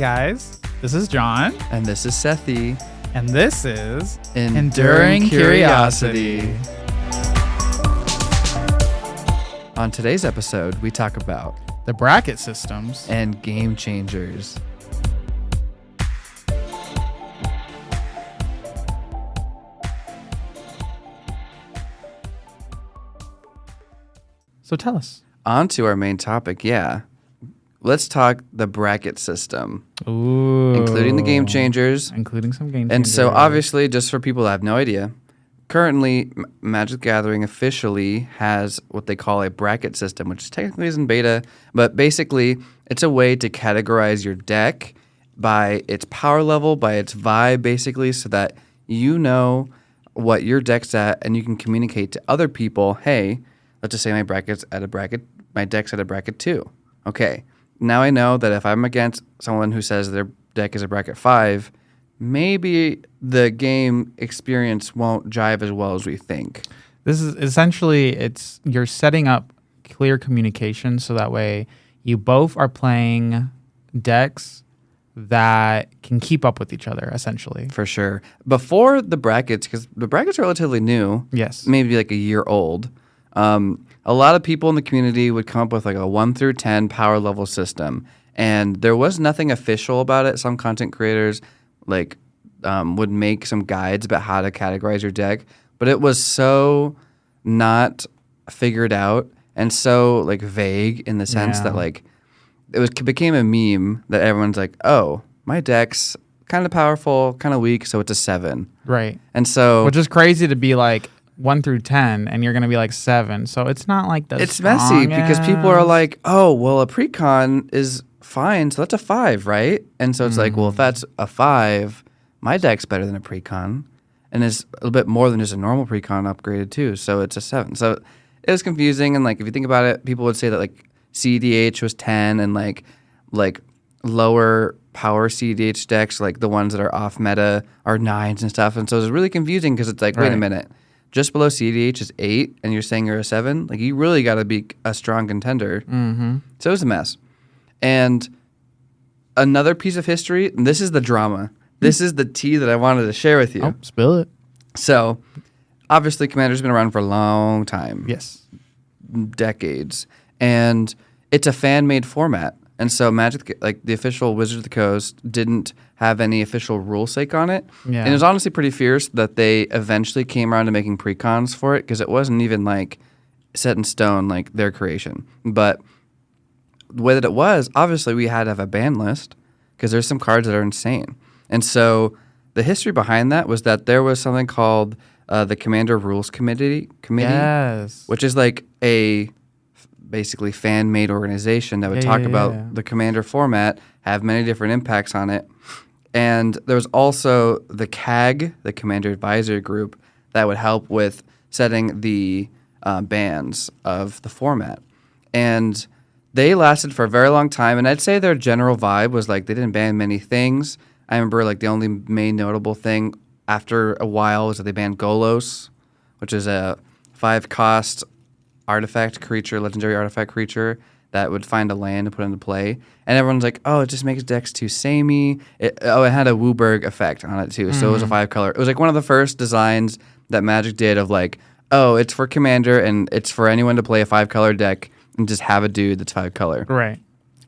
guys. This is Jon. And this is Sethy. And this is Enduring Curiosity. On today's episode, we talk about the bracket systems and game changers. So tell us. On to our main topic, yeah. Let's talk the bracket system. Ooh. Including the game changers. Including some game changers. And so obviously, just for people that have no idea, currently Magic the Gathering officially has what they call a bracket system, which technically is in beta, but basically it's a way to categorize your deck by its power level, by its vibe, basically, so that you know what your deck's at and you can communicate to other people, hey, let's just say my deck's at a bracket 2. Okay. Now I know that if I'm against someone who says their deck is a bracket 5, maybe the game experience won't jive as well as we think. This is essentially, you're setting up clear communication so that way you both are playing decks that can keep up with each other, essentially. For sure. Before the brackets, because the brackets are relatively new. Yes. Maybe like a year old. A lot of people in the community would come up with like a 1 through 10 power level system, and there was nothing official about it. Some content creators would make some guides about how to categorize your deck, but it was so not figured out and so like vague in the sense that like it became a meme that everyone's like, oh, my deck's kind of powerful, kind of weak, so it's a 7. Right. And so, which is crazy to be like 1 through 10 and you're going to be like 7. So it's not like the It's messy because people are like, oh, well, a precon is fine, so that's a 5, right? And so it's like, well, if that's a 5, my deck's better than a precon and is a little bit more than just a normal precon upgraded too, so it's a 7. So it was confusing, and like if you think about it, people would say that like CDH was 10 and like lower power CDH decks, like the ones that are off meta, are 9s and stuff. And so it was really confusing because it's like, wait a minute. Just below CDH is 8, and you're saying you're a 7? Like, you really got to be a strong contender. Mm-hmm. So it was a mess. And another piece of history, and this is the drama. This is the tea that I wanted to share with you. Oh, spill it. So, obviously, Commander's been around for a long time. Yes. Decades. And it's a fan-made format. And so Magic, like the official Wizards of the Coast, didn't have any official rule sake on it. Yeah. And it was honestly pretty fierce that they eventually came around to making precons for it, because it wasn't even like set in stone like their creation. But the way that it was, obviously we had to have a ban list because there's some cards that are insane. And so the history behind that was that there was something called the Commander Rules Committee, yes, which is like a basically fan-made organization that would talk about the Commander format, have many different impacts on it. And there was also the CAG, the Commander Advisory Group, that would help with setting the bans of the format. And they lasted for a very long time, and I'd say their general vibe was like they didn't ban many things. I remember like the only main notable thing after a while was that they banned Golos, which is a 5-cost legendary artifact creature that would find a land to put into play. And everyone's like, oh, it just makes decks too samey. It had a Werq effect on it too. So it was a 5-color. It was like one of the first designs that Magic did of like, oh, it's for Commander and it's for anyone to play a 5-color deck and just have a dude that's 5-color. Right.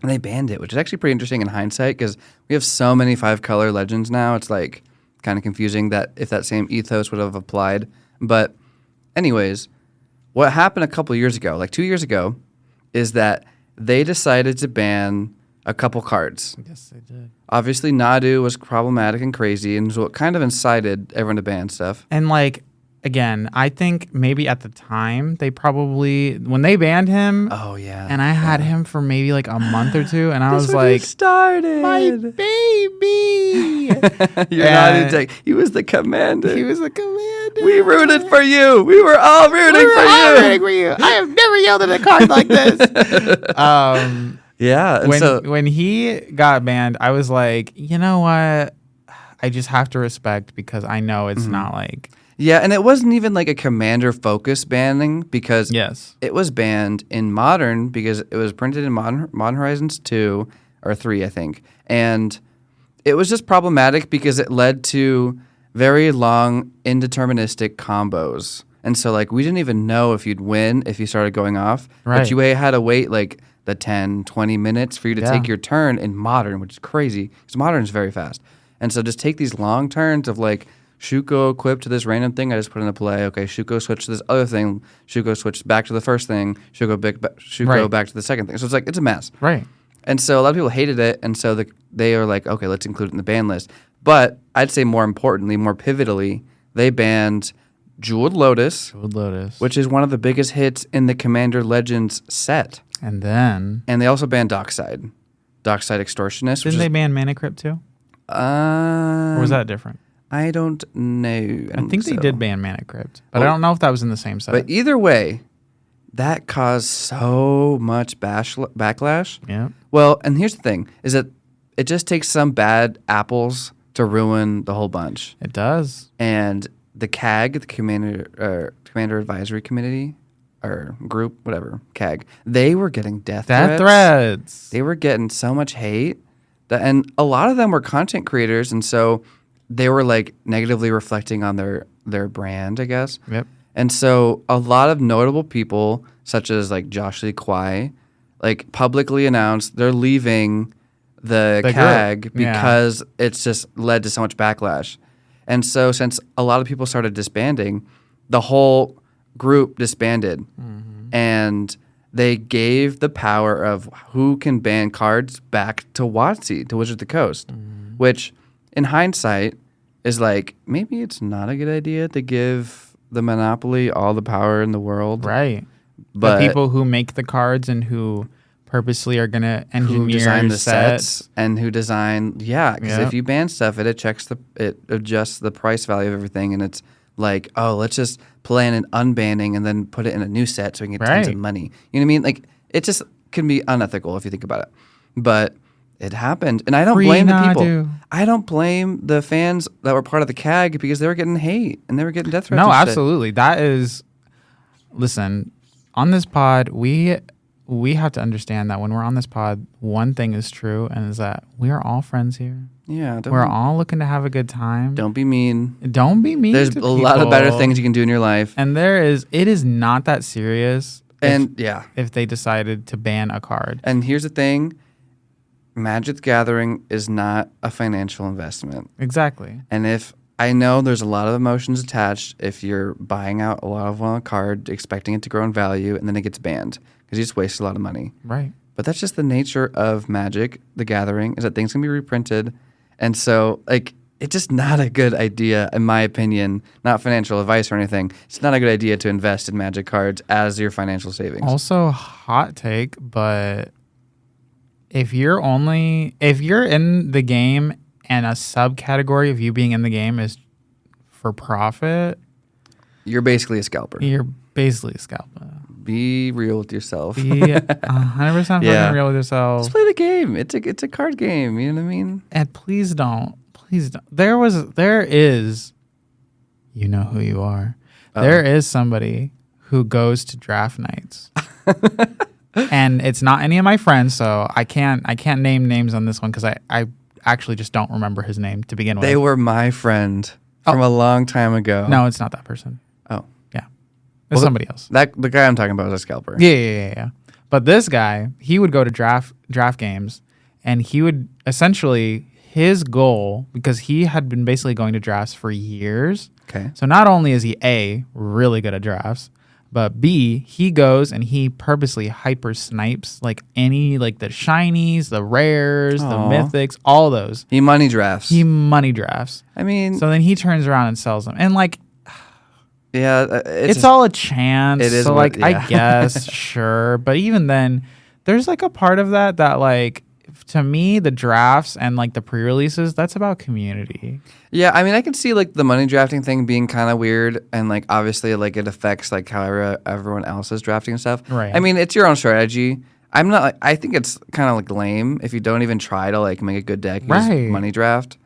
And they banned it, which is actually pretty interesting in hindsight because we have so many 5-color legends now. It's like kind of confusing that if that same ethos would have applied. But anyways, what happened a couple of years ago, like 2 years ago, is that they decided to ban a couple cards. Yes, they did. Obviously, Nadu was problematic and crazy, and so it kind of incited everyone to ban stuff. And like, again, I think maybe at the time they probably, when they banned him, oh yeah, and I had him for maybe like a month or two, and I was like, started my baby. You're Nadu deck. He was the commander. He was the commander. We rooted for you. We were all rooting for you. I have never yelled at a card like this. Yeah. And when he got banned, I was like, you know what? I just have to respect because I know it's not like. Yeah, and it wasn't even like a commander focus banning because yes, it was banned in Modern because it was printed in Modern Horizons 2 or 3, I think. And it was just problematic because it led to very long, indeterministic combos. And so, like, we didn't even know if you'd win if you started going off. Right. But you had to wait, like, the 10, 20 minutes for you to take your turn in Modern, which is crazy because Modern is very fast. And so just take these long turns of, like, Shuko equipped to this random thing I just put into play. Okay, Shuko switched to this other thing. Shuko switched back to the first thing. Shuko back to the second thing. So it's like, it's a mess. Right. And so a lot of people hated it. And so they are like, okay, let's include it in the ban list. But I'd say more importantly, more pivotally, they banned Jeweled Lotus, which is one of the biggest hits in the Commander Legends set. And they also banned Dockside Extortionist. Didn't they ban Mana Crypt too? Or was that different? I don't know. I think they did ban Mana Crypt, but I don't know if that was in the same set. But either way, that caused so much backlash. Yeah. Well, and here's the thing, is that it just takes some bad apples to ruin the whole bunch. It does. And the CAG, the Commander Advisory Committee, or group, whatever, CAG, they were getting death threats. They were getting so much hate. And a lot of them were content creators, and so they were like negatively reflecting on their brand, I guess. Yep. And so a lot of notable people, such as like Josh Lee Kwai, like publicly announced they're leaving the CAG because it's just led to so much backlash. And so since a lot of people started disbanding, the whole group disbanded. Mm-hmm. And they gave the power of who can ban cards back to WotC, to Wizard of the Coast, which in hindsight is like, maybe it's not a good idea to give the monopoly all the power in the world. Right. But the people who make the cards and who purposely are going to engineer who design the sets and who design, because if you ban stuff, it adjusts the price value of everything, and it's like, oh, let's just plan an unbanning and then put it in a new set so we can get tons of money. You know what I mean? Like, it just can be unethical if you think about it. But it happened, and I don't blame the people. I don't blame the fans that were part of the CAG because they were getting hate and they were getting death threats. No, absolutely. That is, listen, on this pod, we have to understand that when we're on this pod, one thing is true, and is that we are all friends here. Yeah, we're all looking to have a good time. Don't be mean. Don't be mean. There's a lot of better things you can do in your life, and it is not that serious. And if they decided to ban a card. And here's the thing. Magic the Gathering is not a financial investment. Exactly. And if I know there's a lot of emotions attached if you're buying out a lot of one card, expecting it to grow in value, and then it gets banned because you just waste a lot of money. Right. But that's just the nature of Magic the Gathering, is that things can be reprinted. And so, like, it's just not a good idea, in my opinion, not financial advice or anything. It's not a good idea to invest in Magic cards as your financial savings. Also, hot take, but if you're in the game and a subcategory of you being in the game is for profit, you're basically a scalper. Be real with yourself. Be 100% fucking real with yourself. Just play the game. It's a card game. You know what I mean? And please don't. There is, you know who you are. There is somebody who goes to draft nights. And it's not any of my friends, so I can't name names on this one because I actually just don't remember his name to begin with. They were my friend from a long time ago. No, it's not that person. Oh. Yeah. It's somebody else. The guy I'm talking about is a scalper. Yeah. But this guy, he would go to draft games, and he would essentially, his goal, because he had been basically going to drafts for years. Okay. So not only is he A, really good at drafts, but B, he goes and he purposely hyper snipes like the shinies, the rares, the mythics, all those. He money drafts. I mean, so then he turns around and sells them. And like, yeah, it's all a chance. It is. So like, I guess, sure. But even then, there's like a part of that like, to me, the drafts and like the pre-releases, that's about community. Yeah, I mean, I can see like the money drafting thing being kind of weird, and like obviously like it affects like how everyone else is drafting and stuff. Right. I mean, it's your own strategy. I'm not like, I think it's kind of like lame if you don't even try to like make a good deck. You just money draft.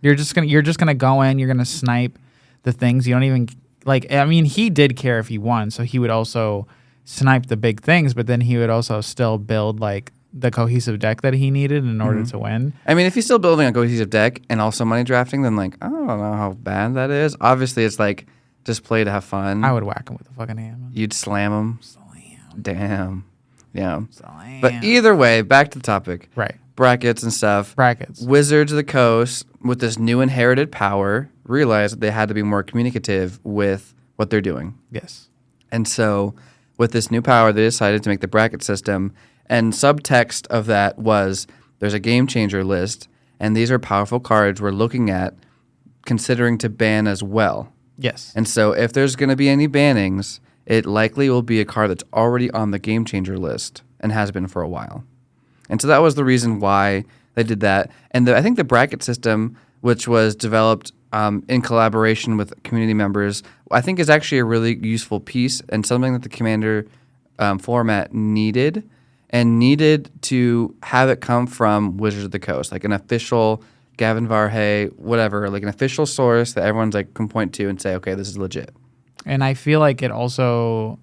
You're just gonna go in. You're gonna snipe the things. You don't even like. I mean, he did care if he won, so he would also snipe the big things, but then he would also still build like the cohesive deck that he needed in order to win. I mean, if he's still building a cohesive deck and also money drafting, then like I don't know how bad that is. Obviously, it's like just play to have fun. I would whack him with a fucking hammer. You'd slam him. Slam. Damn. Yeah. Slam. But either way, back to the topic. Right. Brackets and stuff. Brackets. Wizards of the Coast, with this new inherited power, realized that they had to be more communicative with what they're doing. Yes. And so, with this new power, they decided to make the bracket system. And subtext of that was there's a game changer list, and these are powerful cards we're looking at, considering to ban as well. Yes. And so, if there's going to be any bannings, it likely will be a card that's already on the game changer list and has been for a while. And so that was the reason why they did that. And I think the bracket system, which was developed in collaboration with community members, I think is actually a really useful piece and something that the Commander format needed to have it come from Wizards of the Coast, like an official Gavin Varhay, whatever, like an official source that everyone's like can point to and say, okay, this is legit. And I feel like it also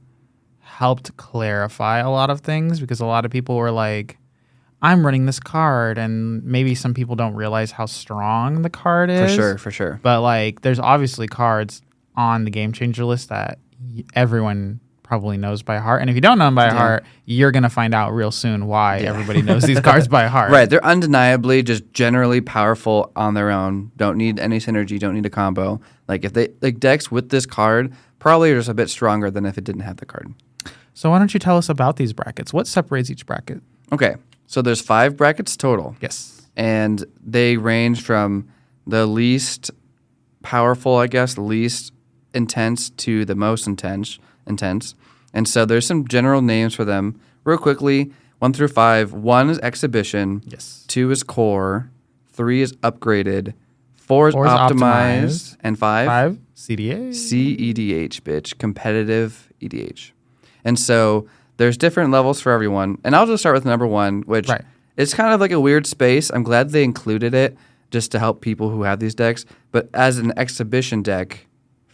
helped clarify a lot of things because a lot of people were like, I'm running this card, and maybe some people don't realize how strong the card is. For sure. But like, there's obviously cards on the game changer list that everyone probably knows by heart. And if you don't know them by heart, you're going to find out real soon why everybody knows these cards by heart. Right. They're undeniably just generally powerful on their own. Don't need any synergy. Don't need a combo. Like if they like decks with this card probably are just a bit stronger than if it didn't have the card. So why don't you tell us about these brackets? What separates each bracket? Okay. So there's 5 brackets total. Yes. And they range from the least powerful, I guess, least intense to the most intense. And so there's some general names for them. Real quickly, 1 through 5. 1 is exhibition. Yes. 2 is core. 3 is upgraded. 4 is optimized. And 5? CDH. CEDH, bitch. Competitive EDH. And so there's different levels for everyone. And I'll just start with number 1, which is kind of like a weird space. I'm glad they included it just to help people who have these decks. But as an exhibition deck,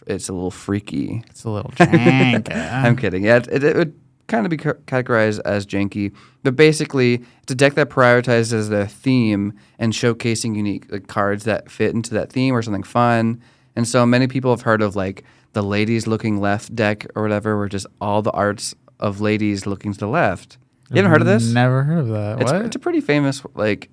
it's a little freaky. It's a little janky. I'm kidding. Yeah, it would kind of be categorized as janky. But basically, it's a deck that prioritizes their theme and showcasing unique cards that fit into that theme or something fun. And so many people have heard of like the ladies looking left deck or whatever, where just all the arts of ladies looking to the left. You haven't heard of this? Never heard of that. It's a pretty famous like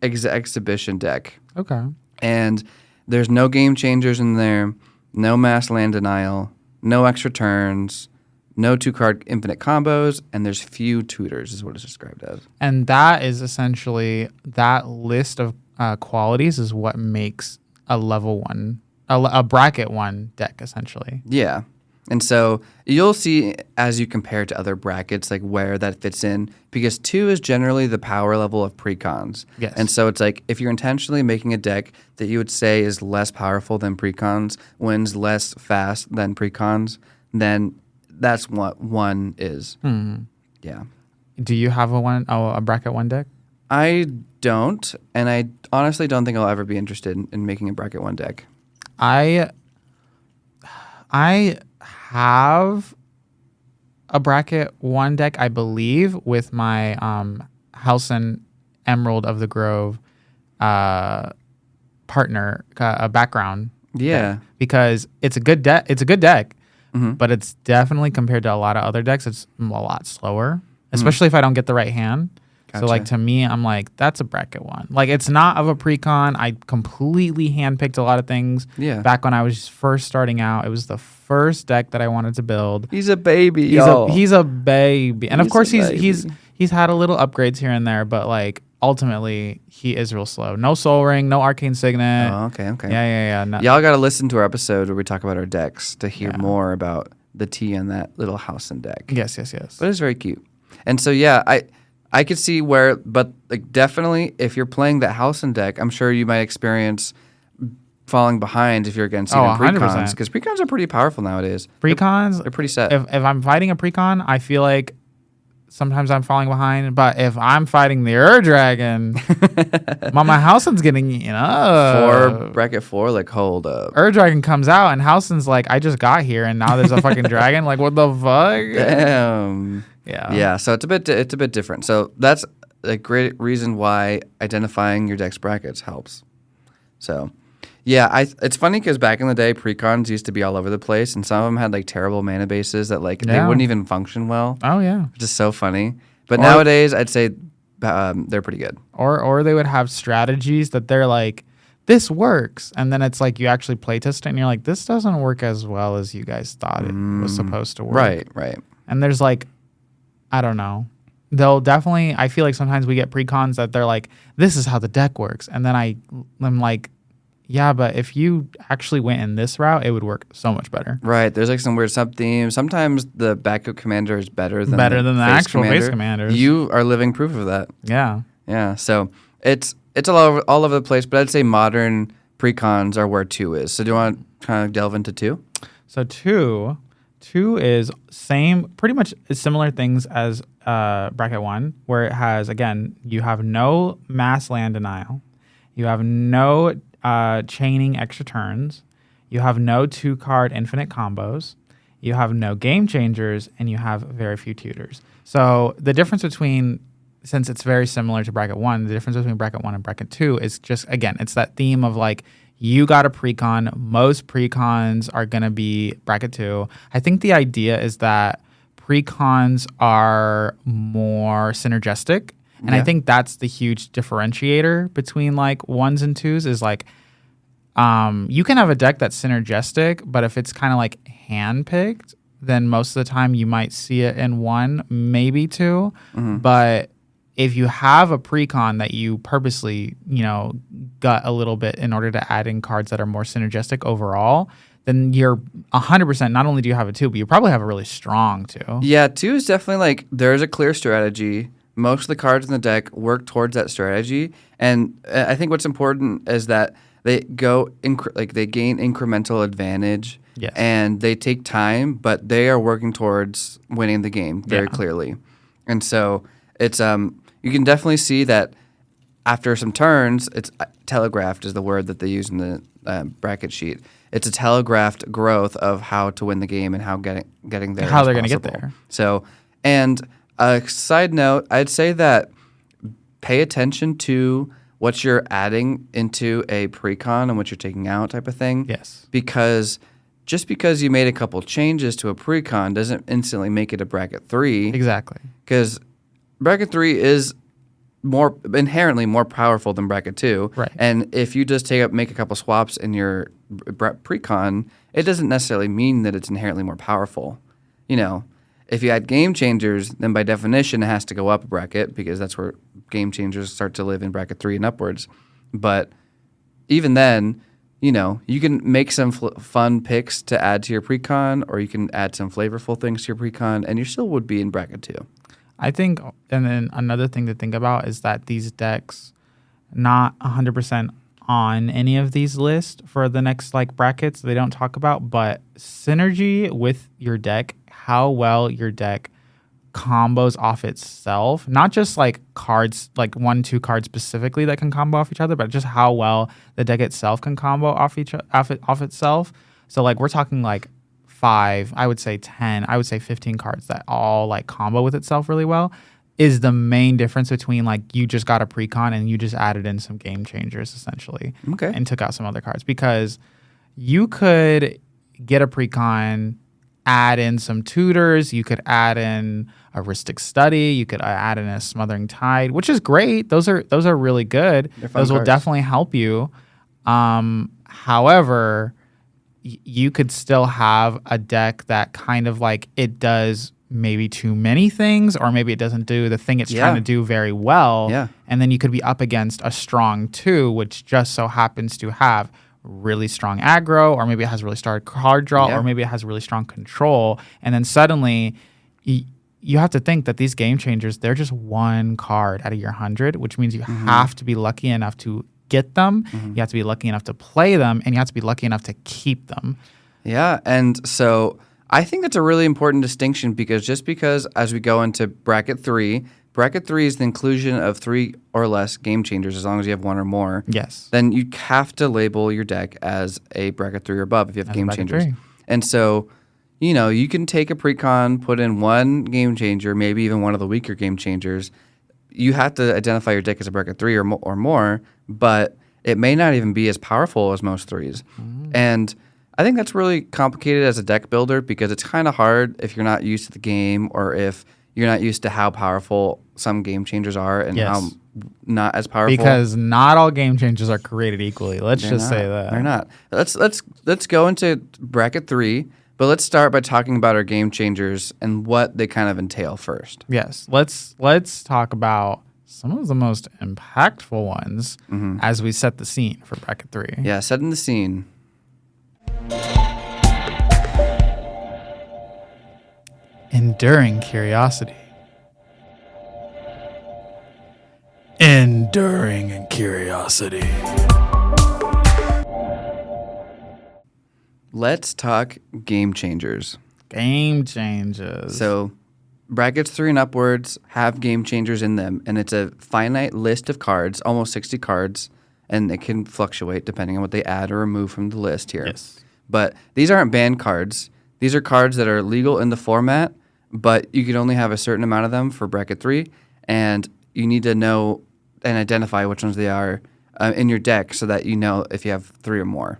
exhibition deck. Okay. And there's no game changers in there, no mass land denial, no extra turns, no 2-card infinite combos, and there's few tutors is what it's described as. And that is essentially, that list of qualities is what makes a level 1, a bracket 1 deck essentially. Yeah. And so you'll see as you compare to other brackets, like where that fits in, because 2 is generally the power level of precons. Yes. And so it's like if you're intentionally making a deck that you would say is less powerful than precons, wins less fast than precons, then that's what 1 is. Mm-hmm. Yeah. Do you have a bracket 1 deck? I don't, and I honestly don't think I'll ever be interested in making a bracket 1 deck. I have a bracket 1 deck, I believe, with my House and Emerald of the Grove partner background. Yeah, deck, because it's a good deck. It's a good deck, mm-hmm. but it's definitely compared to a lot of other decks, it's a lot slower, especially if I don't get the right hand. Gotcha. So like to me, I'm like, that's a bracket 1. Like it's not of a precon. I completely handpicked a lot of things. Yeah. Back when I was first starting out, it was the first deck that I wanted to build. He's a baby. He's a baby, and of course he's had a little upgrades here and there, but like ultimately he is real slow. No Soul Ring, no Arcane Signet. Oh, okay. Yeah. No. Y'all got to listen to our episode where we talk about our decks to hear more about the tea on that little house and deck. Yes. But it's very cute. And so I could see where, but like definitely if you're playing that house and deck, I'm sure you might experience falling behind if you're against even precons, because precons are pretty powerful nowadays. Precons, they're pretty set. If I'm fighting a precon, I feel like sometimes I'm falling behind. But if I'm fighting the Dragon, my Housen's getting eaten up. For bracket 4, like hold up. Dragon comes out and Housen's like, I just got here and now there's a fucking dragon. Like what the fuck? Damn. Yeah, so it's a bit different. So that's a great reason why identifying your deck's brackets helps. So, yeah, it's funny because back in the day, precons used to be all over the place, and some of them had like terrible mana bases that like they wouldn't even function well. Oh yeah, which is so funny. But nowadays, I'd say they're pretty good. Or they would have strategies that they're like, this works, and then it's like you actually playtest it, and you're like, this doesn't work as well as you guys thought it was supposed to work. Right. And there's like, I don't know. They'll definitely. I feel like sometimes we get precons that they're like, this is how the deck works, and then I'm like, yeah, but if you actually went in this route, it would work so much better. Right. There's like some weird sub-themes. Sometimes the backup commander is better than the actual face commanders. You are living proof of that. Yeah. Yeah. So it's all over the place, but I'd say modern precons are where 2 is. So do you want to kind of delve into 2? So 2 is pretty much similar things as bracket 1, where it has, again, you have no mass land denial. You have no chaining extra turns. You have no 2-card infinite combos. You have no game changers, and you have very few tutors. So the difference between, since it's very similar to bracket 1, the difference between bracket 1 and bracket 2 is just, again, it's that theme of like, you got a precon. Most precons are going to be bracket 2. I think the idea is that precons are more synergistic. And I think that's the huge differentiator between like 1s and 2s is like, you can have a deck that's synergistic, but if it's kind of like handpicked, then most of the time you might see it in 1, maybe 2. But if you have a precon that you purposely, gut a little bit in order to add in cards that are more synergistic overall, then you're 100%, not only do you have a 2, but you probably have a really strong 2. Yeah, 2 is definitely like, there's a clear strategy. Most of the cards in the deck work towards that strategy. And I think what's important is that they they gain incremental advantage. Yes. And they take time, but they are working towards winning the game very clearly. And so it's you can definitely see that after some turns, it's telegraphed is the word that they use in the bracket sheet. It's a telegraphed growth of how to win the game and how getting there. How they're going to get there. So, and a side note, I'd say that pay attention to what you're adding into a precon and what you're taking out type of thing. Yes. Because just because you made a couple changes to a precon doesn't instantly make it a bracket 3. Exactly. Because bracket 3 is inherently more powerful than bracket 2. Right. And if you just make a couple swaps in your precon, it doesn't necessarily mean that it's inherently more powerful. If you add game changers, then by definition it has to go up a bracket because that's where game changers start to live in bracket 3 and upwards. But even then, you can make some fun picks to add to your precon, or you can add some flavorful things to your precon, and you still would be in bracket 2. I think, and then another thing to think about is that these decks, not 100% on any of these lists for the next like brackets they don't talk about, but synergy with your deck, how well your deck combos off itself, not just like cards, like 1-2 cards specifically that can combo off each other, but just how well the deck itself can combo off itself. So like we're talking like 5, I would say 10, I would say 15 cards that all like combo with itself really well is the main difference between like you just got a precon and you just added in some game changers essentially. Okay. And took out some other cards, because you could get a precon, add in some tutors, you could add in a Ristic Study, you could add in a Smothering Tide, which is great. Those are really good. Those will definitely help you. However, you could still have a deck that kind of like it does maybe too many things, or maybe it doesn't do the thing it's trying to do very well. Yeah. And then you could be up against a strong 2, which just so happens to have really strong aggro, or maybe it has really strong card draw, or maybe it has really strong control. And then suddenly you have to think that these game changers, they're just 1 card out of your 100, which means you have to be lucky enough to get them. You have to be lucky enough to play them, and you have to be lucky enough to keep them. Yeah, and so I think that's a really important distinction, because just because as we go into bracket 3 is the inclusion of 3 or less game changers, as long as you have 1 or more. Yes. Then you have to label your deck as a bracket 3 or above if you have game changers. 3. And so, you can take a precon, put in one game changer, maybe even one of the weaker game changers. You have to identify your deck as a bracket 3 or more, but it may not even be as powerful as most 3s. And I think that's really complicated as a deck builder because it's kind of hard if you're not used to the game or if you're not used to how powerful some game changers are and how not as powerful. Because not all game changers are created equally. Let's just say that. They're not. Let's go into bracket 3, but let's start by talking about our game changers and what they kind of entail first. Yes. Let's talk about some of the most impactful ones as we set the scene for bracket 3. Yeah, setting the scene. Enduring curiosity. Enduring curiosity. Let's talk game changers. Game changes. So brackets 3 and upwards have game changers in them, and it's a finite list of cards, almost 60 cards, and it can fluctuate depending on what they add or remove from the list here. Yes. But these aren't banned cards. These are cards that are legal in the format, but you can only have a certain amount of them for bracket 3, and you need to know and identify which ones they are in your deck so that you know if you have 3 or more.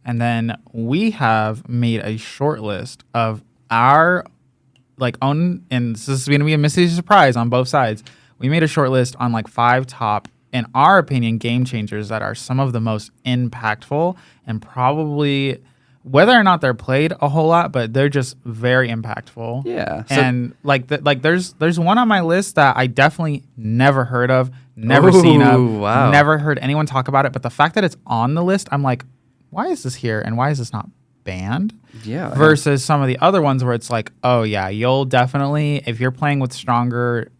And then we have made a short list of our own, and this is going to be a mystery surprise on both sides. We made a short list on 5 top, in our opinion, game changers that are some of the most impactful and probably, whether or not they're played a whole lot, but they're just very impactful. Yeah. And there's one on my list that I definitely never heard of, never seen of, never heard anyone talk about it. But the fact that it's on the list, I'm like, why is this here and why is this not banned? Yeah. Versus some of the other ones where it's like, oh yeah, you'll definitely, if you're playing with stronger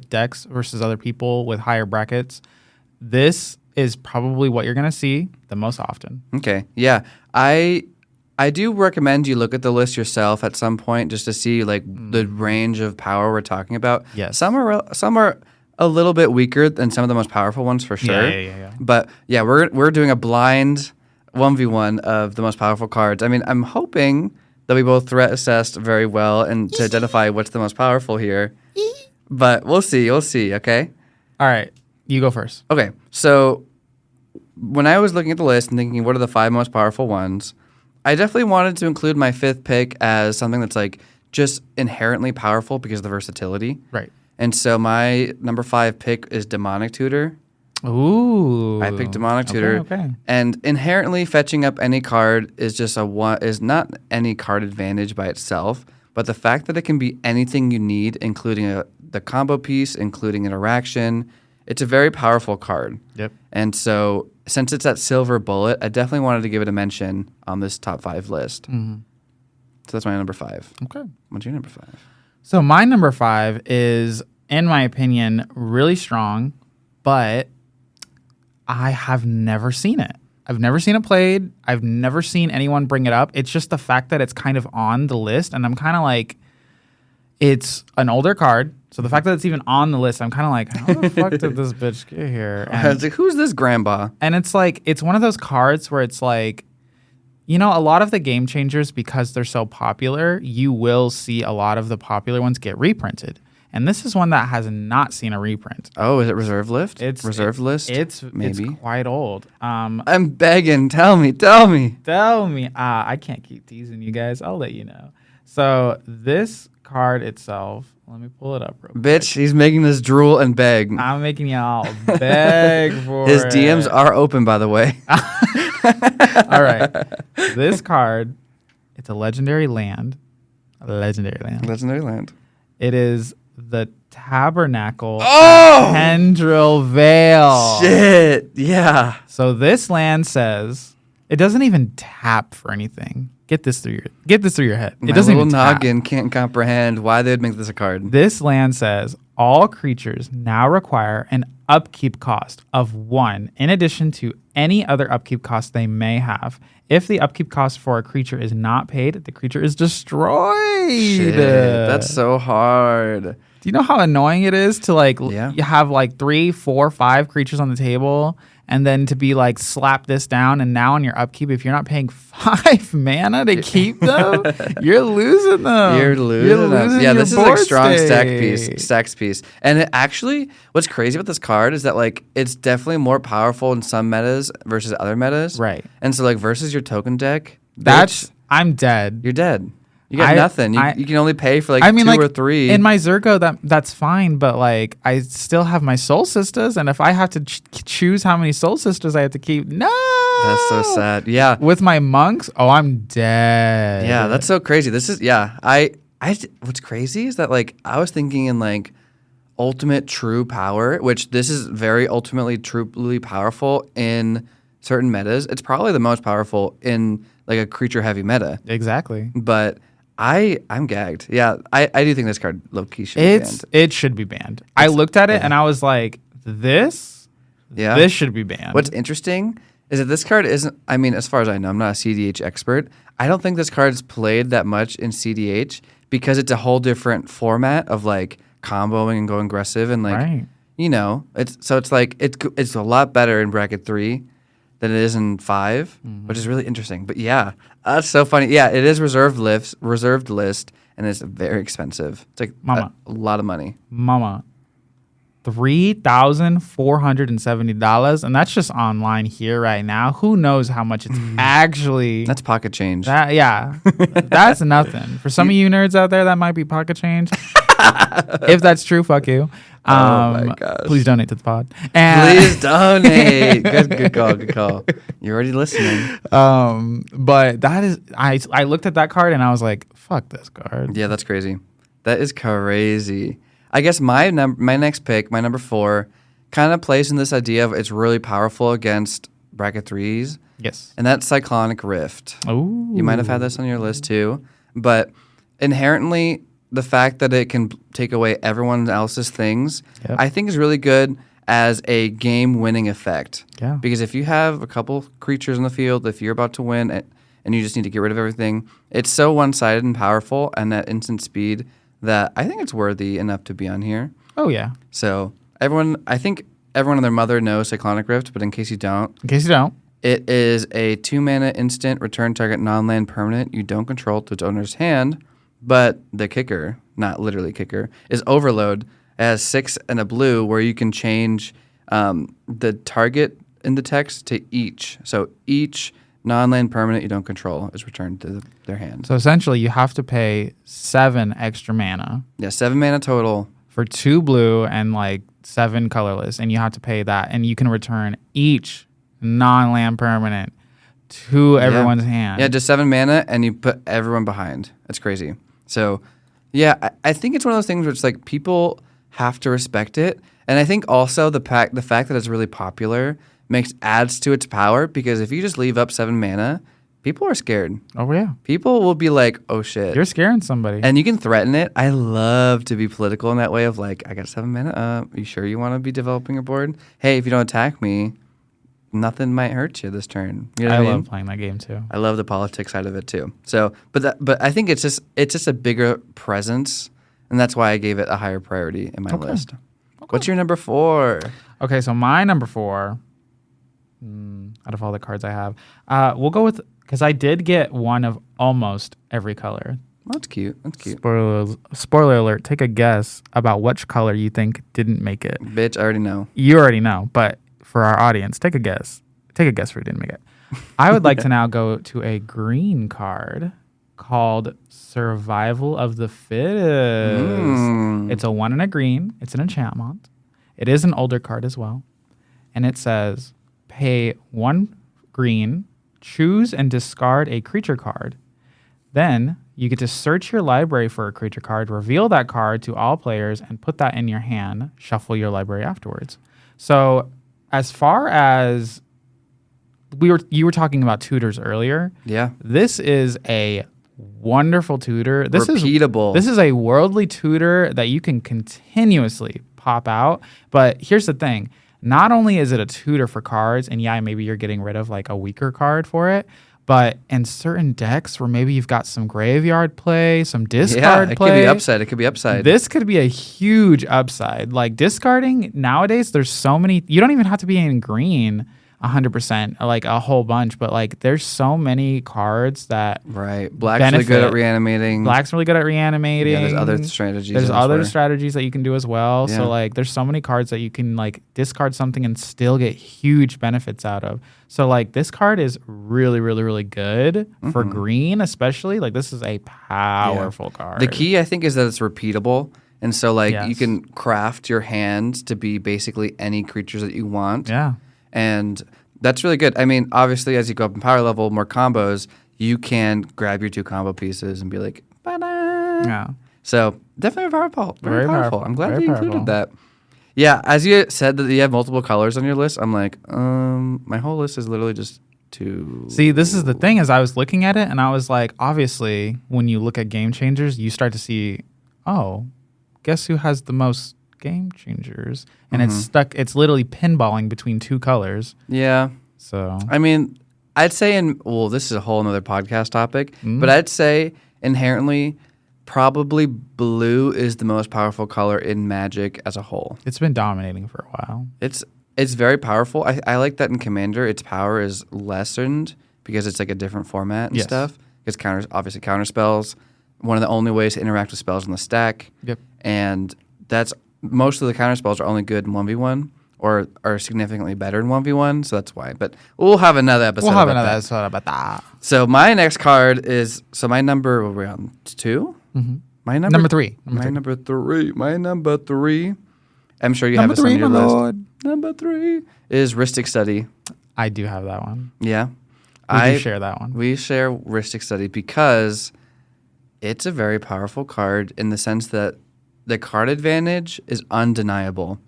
decks versus other people with higher brackets, this is probably what you're going to see the most often. Okay. Yeah. I do recommend you look at the list yourself at some point just to see the range of power we're talking about. Yes. Some are a little bit weaker than some of the most powerful ones for sure. Yeah. But yeah, we're doing a blind 1v1 of the most powerful cards. I mean, I'm hoping that we both threat assessed very well and to identify what's the most powerful here. But we'll see. Okay. All right. You go first. Okay. So when I was looking at the list and thinking, what are the 5 most powerful ones? I definitely wanted to include my 5th pick as something that's just inherently powerful because of the versatility. Right. And so my number 5 pick is Demonic Tutor. Ooh. I picked Demonic Tutor. Okay. And inherently fetching up any card is just is not any card advantage by itself, but the fact that it can be anything you need, including the combo piece, including interaction, it's a very powerful card. Yep. And so since it's that silver bullet, I definitely wanted to give it a mention on this top 5 list. Mm-hmm. So that's my number 5. Okay. What's your number 5? So my number 5 is, in my opinion, really strong, but I have never seen it. I've never seen it played. I've never seen anyone bring it up. It's just the fact that it's kind of on the list, and I'm kind of like, it's an older card. So the fact that it's even on the list, I'm kind of like, how the fuck did this bitch get here? And I was like, who's this grandpa? And it's it's one of those cards where it's like, a lot of the game changers, because they're so popular, you will see a lot of the popular ones get reprinted. And this is one that has not seen a reprint. Oh, is it reserve list? It's reserve list. It's quite old. I'm begging. Tell me. I can't keep teasing you guys. I'll let you know. So this card itself, let me pull it up real quick. Bitch, he's making us drool and beg. I'm making y'all beg for His DMs are open, by the way. All right. This card, it's a legendary land. Legendary land. It is the Tabernacle Oh! Tendril Veil. Shit. Yeah. So this land says it doesn't even tap for anything. Get this through your head. My It doesn't little even tap. noggin can't comprehend why they'd make this a card. This land says all creatures now require an upkeep cost of 1 in addition to any other upkeep cost they may have. If the upkeep cost for a creature is not paid, the creature is destroyed. Shit, that's so hard. Do you know how annoying it is to like Yeah. you have like 3, 4, 5 creatures on the table, and then to be like slap this down, and now on your upkeep, if you're not paying 5 mana to keep them, you're losing them. You're losing them. Yeah, your this is like board strong state. stacks piece. And it actually, what's crazy about this card is that like it's definitely more powerful in some metas versus other metas. Right. And so like versus your token deck, I'm dead. you're dead. You got nothing. You can only pay for like 2 or 3. In my Zergo, that's fine, but like I still have my Soul Sisters, and if I have to choose how many Soul Sisters I have to keep, no. That's so sad. Yeah. With my monks, I'm dead. Yeah, that's so crazy. This is what's crazy is that like I was thinking in like ultimate true power, which this is very ultimately truly powerful in certain metas. It's probably the most powerful in like a creature heavy meta. Exactly. But I'm gagged. Yeah, I do think this card low-key should be banned. It should be banned. I looked at it and I was like, this should be banned. What's interesting is that this card isn't, I mean, as far as I know, I'm not a CDH expert. I don't think this card's played that much in CDH because it's a whole different format of like comboing and going aggressive and like, you know, it's like it's a lot better in bracket 3 than it is in 5, which is really interesting. But yeah, that's so funny. Yeah, it is reserved list, and it's very expensive. It's like a lot of money. $3,470, and that's just online here right now. Who knows how much it's actually? That's pocket change. That's nothing. For some of you nerds out there, that might be pocket change. If that's true, fuck you. Oh my gosh. Please donate to the pod. Please donate. Good call. You're already listening. But that is, I looked at that card and I was like, fuck this card. Yeah, that's crazy. That is crazy. I guess my next pick, my number 4, kind of plays in this idea of it's really powerful against bracket 3s. Yes. And that's Cyclonic Rift. Ooh. You might have had this on your list too. But inherently, the fact that it can take away everyone else's things, I think is really good as a game-winning effect. Yeah. Because if you have a couple creatures in the field, if you're about to win and you just need to get rid of everything, it's so one-sided and powerful and at instant speed that I think it's worthy enough to be on here. Oh, yeah. So I think everyone and their mother knows Cyclonic Rift, but in case you don't. It is a 2-mana instant, return target non-land permanent you don't control to its owner's hand. But the kicker, not literally kicker, is Overload. It has 6 and a blue where you can change the target in the text to each. So each non-land permanent you don't control is returned to their hand. So essentially you have to pay 7 extra mana. Yeah, 7 mana total. For 2 blue and like 7 colorless. And you have to pay that. And you can return each non-land permanent to everyone's hand. Yeah, just 7 mana and you put everyone behind. That's crazy. So, yeah, I think it's one of those things where it's like people have to respect it. And I think also the fact that it's really popular adds to its power because if you just leave up 7 mana, people are scared. Oh, yeah. People will be like, oh, shit. You're scaring somebody. And you can threaten it. I love to be political in that way of like, I got 7 mana. You sure you want to be developing a board? Hey, if you don't attack me, nothing might hurt you this turn. You know what I mean? love playing that game too. I love the politics side of it too. So, but I think it's just a bigger presence, and that's why I gave it a higher priority in my list. Okay. What's your number 4? Okay, so my number 4, out of all the cards I have, we'll go with because I did get one of almost every color. That's cute. Spoiler alert. Take a guess about which color you think didn't make it. Bitch, I already know. You already know, but for our audience, take a guess. Take a guess who didn't make it. I would like to now go to a green card called Survival of the Fittest. It's a 1 and a green. It's an enchantment. It is an older card as well. And it says, pay 1 green, choose and discard a creature card. Then you get to search your library for a creature card, reveal that card to all players, and put that in your hand. Shuffle your library afterwards. So as far as you were talking about tutors earlier. Yeah. This is a wonderful tutor. This repeatable. This is a worldly tutor that you can continuously pop out. But here's the thing. Not only is it a tutor for cards, and yeah, maybe you're getting rid of like a weaker card for it, but in certain decks where maybe you've got some graveyard play, some discard play. It could be upside. It could be upside. This could be a huge upside. Like discarding nowadays, there's so many. You don't even have to be in green 100%, like a whole bunch, but like there's so many cards that right. Black's really good at reanimating. Black's really good at reanimating. Yeah, there's other strategies. There's other strategies that you can do as well. Yeah. So like there's so many cards that you can like discard something and still get huge benefits out of. So like this card is really, really, really good for green, especially. Like this is a powerful card. The key, I think, is that it's repeatable. And so like you can craft your hand to be basically any creatures that you want. Yeah. And that's really good. I mean, obviously, as you go up in power level, more combos, you can grab your 2 combo pieces and be like, ba-da. Yeah. So definitely powerful. Very powerful. I'm glad Very you included that. Yeah, as you said that you have multiple colors on your list, I'm like, my whole list is literally just 2. See, this is the thing, is I was looking at it and I was like, obviously, when you look at game changers, you start to see, oh, guess who has the most game changers? And it's literally pinballing between 2 colors. Yeah. So I mean, I'd say this is a whole another podcast topic, but I'd say inherently probably blue is the most powerful color in Magic as a whole. it's been dominating for a while. It's very powerful. I like that in Commander its power is lessened because it's like a different format and stuff. Because obviously counter spells, one of the only ways to interact with spells in the stack. Yep. And that's most of the counter spells are only good in 1v1 or are significantly better in 1v1, so that's why. But we'll have another episode about that. So my next card is, my number, we're on 2? Mm-hmm. My number 3. My number 3. My number 3. I'm sure you have this on your list. Number 3 is Rhystic Study. I do have that one. Yeah. We do share that one. We share Rhystic Study because it's a very powerful card in the sense that the card advantage is undeniable.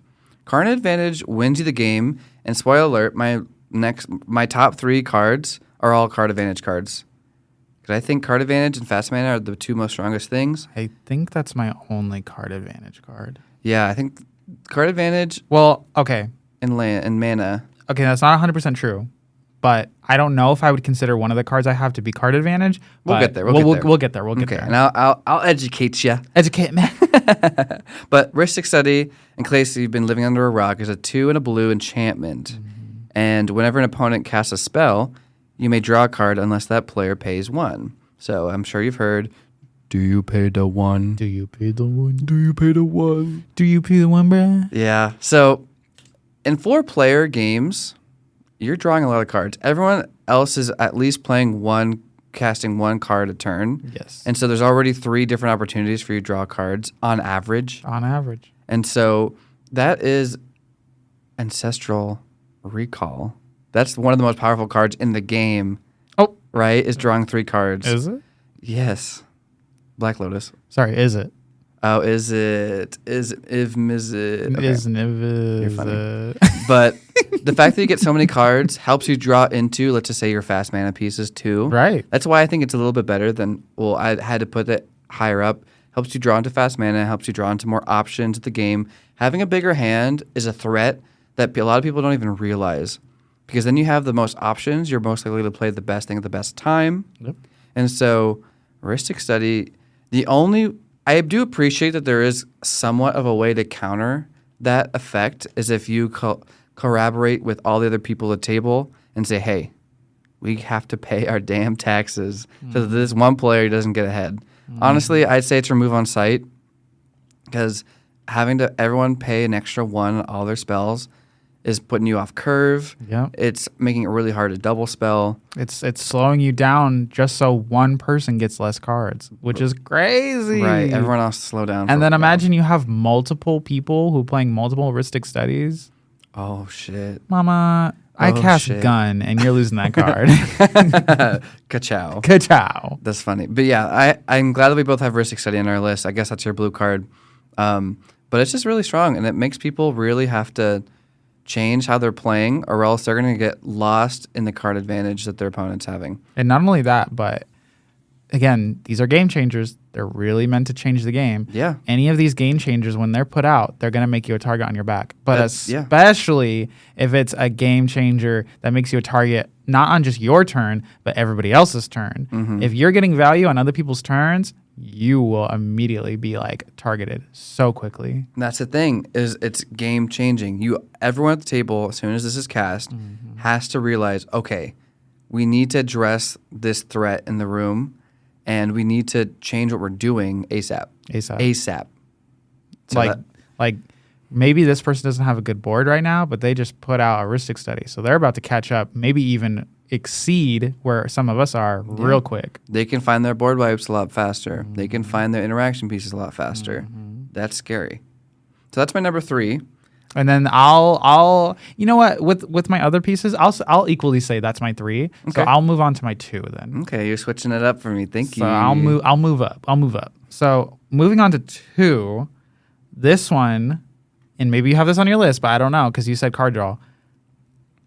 Card advantage wins you the game, and spoiler alert, my top 3 cards are all card advantage cards. Because I think card advantage and fast mana are the 2 most strongest things. I think that's my only card advantage card. Yeah, I think card advantage. Well, okay. And mana. Okay, that's not 100% true. But I don't know if I would consider one of the cards I have to be card advantage. We'll get there. We'll get there. We'll get there. And I'll educate you. Educate me. But Rhystic Study, in case you've been living under a rock, is a 2 and a blue enchantment. And whenever an opponent casts a spell, you may draw a card unless that player pays 1. So I'm sure you've heard, do you pay the 1? Do you pay the 1? Do you pay the 1? Do you pay the 1, bruh? Yeah. So in 4-player games, you're drawing a lot of cards. Everyone else is at least casting 1 card a turn. Yes. And so there's already 3 different opportunities for you to draw cards on average. On average. And so that is Ancestral Recall. That's one of the most powerful cards in the game. Oh. Right? Is drawing 3 cards. Is it? Yes. Black Lotus. Sorry, is it? Oh, is it? Is it? Okay. You're funny. But the fact that you get so many cards helps you draw into, let's just say, your fast mana pieces too. Right. That's why I think it's a little bit better than, I had to put it higher up. Helps you draw into fast mana, helps you draw into more options at the game. Having a bigger hand is a threat that a lot of people don't even realize. Because then you have the most options. You're most likely to play the best thing at the best time. Yep. And so, Rhystic Study, I do appreciate that there is somewhat of a way to counter that effect, is if you collaborate with all the other people at the table and say, hey, we have to pay our damn taxes so that this one player doesn't get ahead. Honestly, I'd say it's remove on site because having to everyone pay an extra 1 on all their spells is putting you off curve. Yeah. It's making it really hard to double spell. It's slowing you down just so one person gets less cards, which is crazy. Right. Everyone else slow down. And then imagine you have multiple people who playing multiple Rhystic Studies. Oh, shit. Mama, I cast Gun, and you're losing that card. Ka-chow. Ka-chow. That's funny. But yeah, I'm glad that we both have Rhystic Study on our list. I guess that's your blue card. But it's just really strong, and it makes people really have to change how they're playing, or else they're going to get lost in the card advantage that their opponent's having. And not only that, but again, these are game changers. They're really meant to change the game. Yeah. Any of these game changers, when they're put out, they're going to make you a target on your back. But Yeah. especially if it's a game changer that makes you a target not on just your turn, but everybody else's turn. Mm-hmm. If you're getting value on other people's turns, you will immediately be like targeted so quickly. And that's the thing, is it's game changing. Everyone at the table, as soon as this is cast, has to realize, okay, we need to address this threat in the room, and we need to change what we're doing ASAP. So Like maybe this person doesn't have a good board right now, but they just put out a heuristic study. So they're about to catch up, maybe even exceed where some of us are real quick. they can find their board wipes a lot faster. They can find their interaction pieces a lot faster. That's scary. So that's my number 3. And then I'll you know what, with my other pieces, I'll equally say that's my 3. Okay. So I'll move on to my 2 then. Okay, you're switching it up for me. Thank you. So I'll move up. So moving on to 2, this one, and maybe you have this on your list, but I don't know because you said card draw.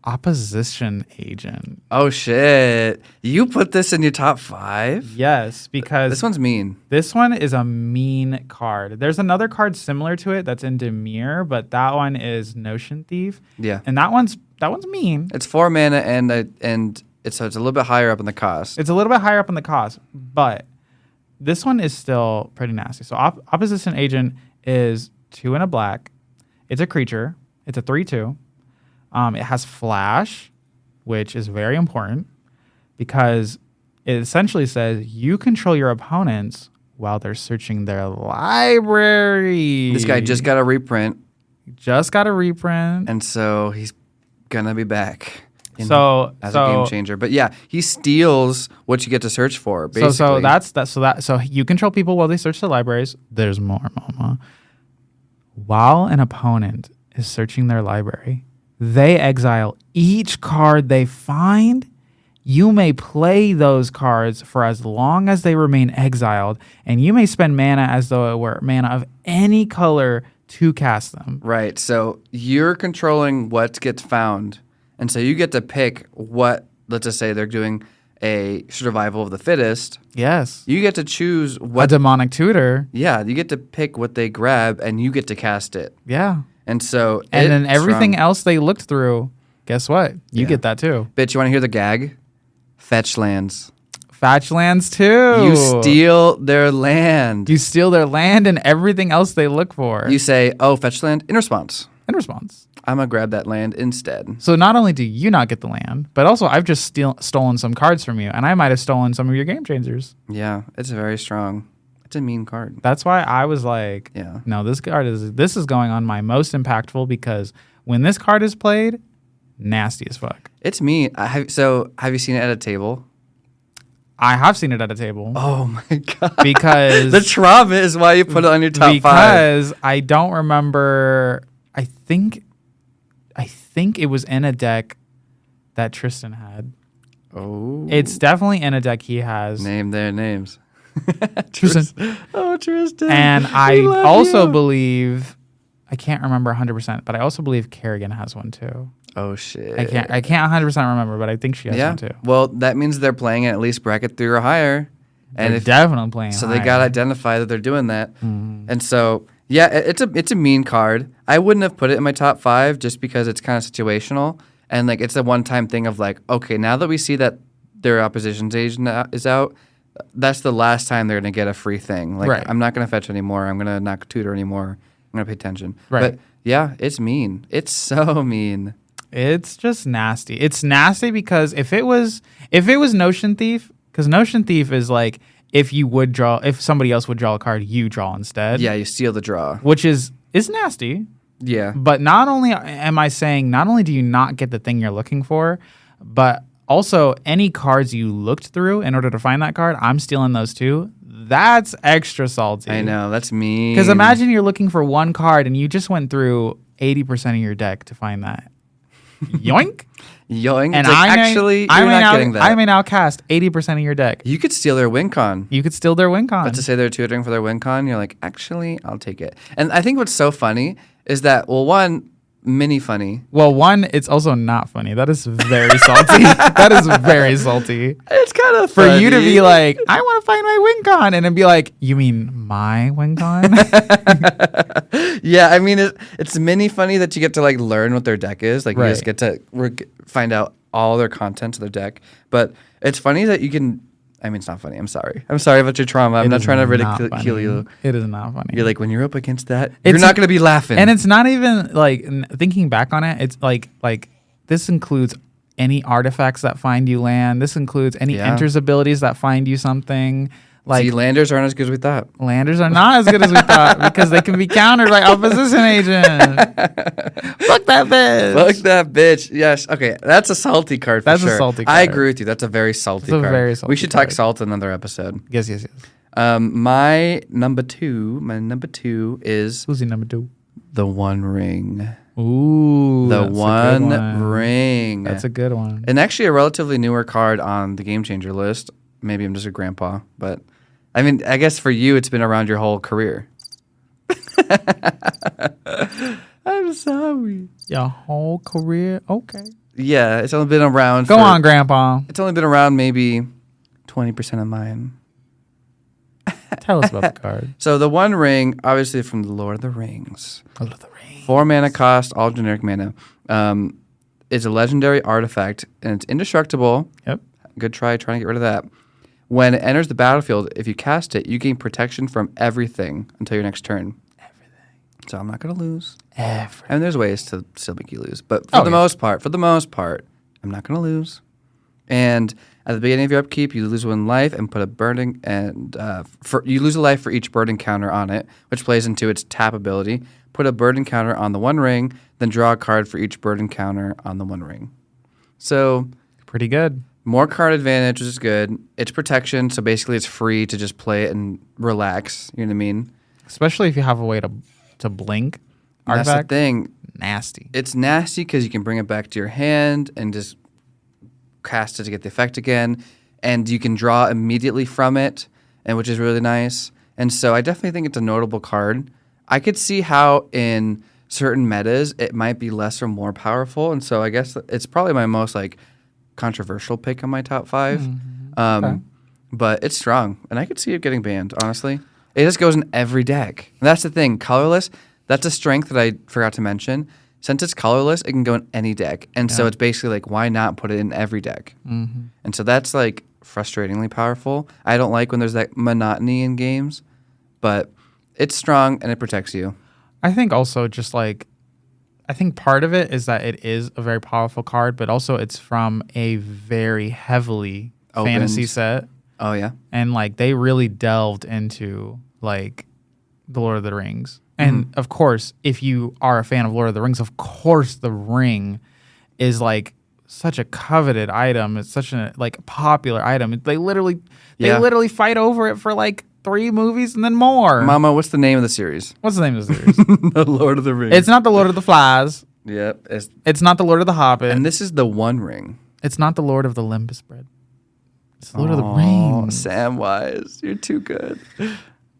Opposition agent. Oh shit! You put this in your top 5? Yes, because This one's mean. this one is a mean card. There's another card similar to it that's in Demir, but that one is Notion Thief. Yeah, And that one's mean. it's 4 mana and it's a little bit higher up in the cost. It's a little bit higher up in the cost, but this one is still pretty nasty. So Opposition Agent is 2 and a black. It's a creature. It's a 3/2. It has flash, which is very important because it essentially says you control your opponents while they're searching their library. This guy just got a reprint, and so he's gonna be back. As so a game changer. But yeah, he steals what you get to search for. Basically. So you control people while they search their libraries. There's more, mama. While an opponent is searching their library, they exile each card they find. You may play those cards for as long as they remain exiled, and you may spend mana as though it were mana of any color to cast them. Right. So you're controlling what gets found, and so you get to pick what. Let's just say they're doing a survival of the fittest. Yes. You get to choose A what. demonic tutor. Yeah, you get to pick what they grab, and you get to cast it. Yeah. And so, And then everything strong. else they looked through, guess what? You Yeah. get that too. Bitch, you want to hear the gag? Fetch lands. Fetch lands too. You steal their land. You steal their land and everything else they look for. You say, "Oh, fetch land." In response, in response. I'm gonna grab that land instead. So not only do you not get the land, but also I've just stolen some cards from you, and I might have stolen some of your game changers. Yeah, it's very strong. It's a mean card. That's why I was like, Yeah. no, this is going on my most impactful because when this card is played, nasty as fuck. It's mean. Have you seen it at a table? I have seen it at a table. Oh my god! Because the trauma is why you put it on your top 5. Because I don't remember. I think it was in a deck that Tristan had. Oh, It's definitely in a deck he has. name their names. Tristan. Oh, Tristan. And I We love also you. believe, I can't remember 100%, but I also believe Kerrigan has one too. Oh shit! I can't 100% remember, but I think she has one too. Well, that means they're playing at least bracket 3 or higher. And They're definitely playing so higher. they got to identify that they're doing that. Mhm. And so, yeah, it's a mean card. I wouldn't have put it in my top 5 just because it's kind of situational. And like it's a one-time thing of like, okay, now that we see that their opposition's agent is out, that's the last time they're going to get a free thing. Like, Right. I'm not going to fetch anymore. I'm going to not tutor anymore. I'm going to pay attention. Right. But yeah, it's mean. It's so mean. It's just nasty. It's nasty because if it was Notion Thief, because Notion Thief is like if somebody else would draw a card, you draw instead. Yeah, you steal the draw. Which is nasty. Yeah. But not only am I saying, not only do you not get the thing you're looking for, but also any cards you looked through in order to find that card, I'm stealing those too. That's extra salty. I know, that's mean. Because imagine you're looking for one card and you just went through 80% of your deck to find that. Yoink. Yoink. And Like, I may now cast 80% of your deck. You could steal their win con. You could steal their win con. But to say they're tutoring for their win con, you're like, actually, I'll take it. And I think what's so funny is that, well, one, mini funny. Well, one, it's also not funny. That is very salty. That is very salty. It's kind of for you to be like, I want to find my WinCon, and then be like, you mean my WinCon? Yeah, I mean, it's mini funny that you get to like learn what their deck is. Like you just get to find out all their content of their deck. But it's funny that you can. I mean, it's not funny. I'm sorry. I'm sorry about your trauma. I'm not trying to ridicule you. It is not funny. You're like, when you're up against that, you're not going to be laughing. And it's not even like, thinking back on it, it's like this includes any artifacts that find you land. This includes any enters abilities that find you something. Like, see, landers aren't as good as we thought. Landers are not as good as we thought because they can be countered by opposition agent. Fuck that bitch. Fuck that bitch. Yes. Okay. That's a salty card for sure. That's a salty card. I agree with you. That's a very salty card. Very salty we should talk salt in another episode. Yes. My number two is... Who's your number two? The One Ring. Ooh. The One Ring. That's a good one. And actually a relatively newer card on the Game Changer list. Maybe I'm just a grandpa, but... I mean, I guess for you, it's been around your whole career. I'm sorry. Your whole career? Okay. Yeah, it's only been around. Go on, Grandpa. It's only been around maybe 20% of mine. Tell us about the card. So the One Ring, obviously from the Lord of the Rings. Lord of the Rings. 4 mana cost, all generic mana. It's a legendary artifact, and it's indestructible. Yep. Good try trying to get rid of that. When it enters the battlefield, if you cast it, you gain protection from everything until your next turn. Everything. So I'm not going to lose. Everything. And there's ways to still make you lose. But for the most part, I'm not going to lose. And at the beginning of your upkeep, you lose 1 life and put a burning you lose a life for each burden counter on it, which plays into its tap ability. Put a burden counter on the One Ring, then draw a card for each burden counter on the One Ring. So pretty good. More card advantage, which is good. It's protection, so basically it's free to just play it and relax. You know what I mean? Especially if you have a way to blink. That's the thing. Nasty. It's nasty because you can bring it back to your hand and just cast it to get the effect again. And you can draw immediately from it, and which is really nice. And so I definitely think it's a notable card. I could see how in certain metas it might be less or more powerful. And so I guess it's probably my most controversial pick on my top 5. Okay. But it's strong, and I could see it getting banned, honestly. It just goes in every deck. And that's the thing. Colorless, that's a strength that I forgot to mention. Since it's colorless, it can go in any deck. And so it's basically why not put it in every deck? Mm-hmm. And so that's frustratingly powerful. I don't like when there's that monotony in games, but it's strong and it protects you. I think also just I think part of it is that it is a very powerful card, but also it's from a very heavily fantasy set. Oh, yeah. And they really delved into the Lord of the Rings. And of course, if you are a fan of Lord of the Rings, of course the ring is such a coveted item. It's such a popular item. They literally fight over it for 3 movies and then more. Mama, what's the name of the series? What's the name of the series? The Lord of the Rings. It's not the Lord of the Flies. Yep. It's not the Lord of the Hobbit. And this is the One Ring. It's not the Lord of the Limbus bread. It's the Lord of the Rings. Samwise, you're too good.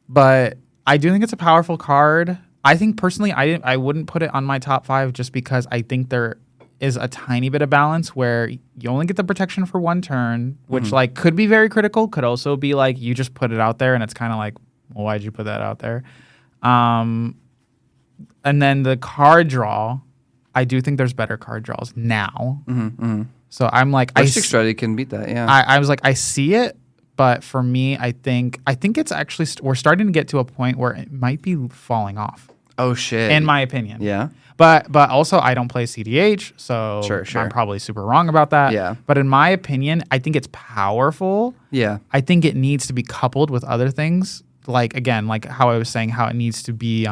But I do think it's a powerful card. I think personally, I wouldn't put it on my top 5 just because I think there is a tiny bit of balance where you only get the protection for 1 turn, which could be very critical. Could also be you just put it out there and it's kind of well, why'd you put that out there? And then the card draw, I do think there's better card draws now. So I'm Mystic Strategy can beat that, yeah. I was I see it, but for me, I think it's actually we're starting to get to a point where it might be falling off. Oh shit! In my opinion, yeah. But also I don't play CDH, so sure. I'm probably super wrong about that. Yeah. But in my opinion, I think it's powerful. Yeah. I think it needs to be coupled with other things, again, how I was saying, how it needs to be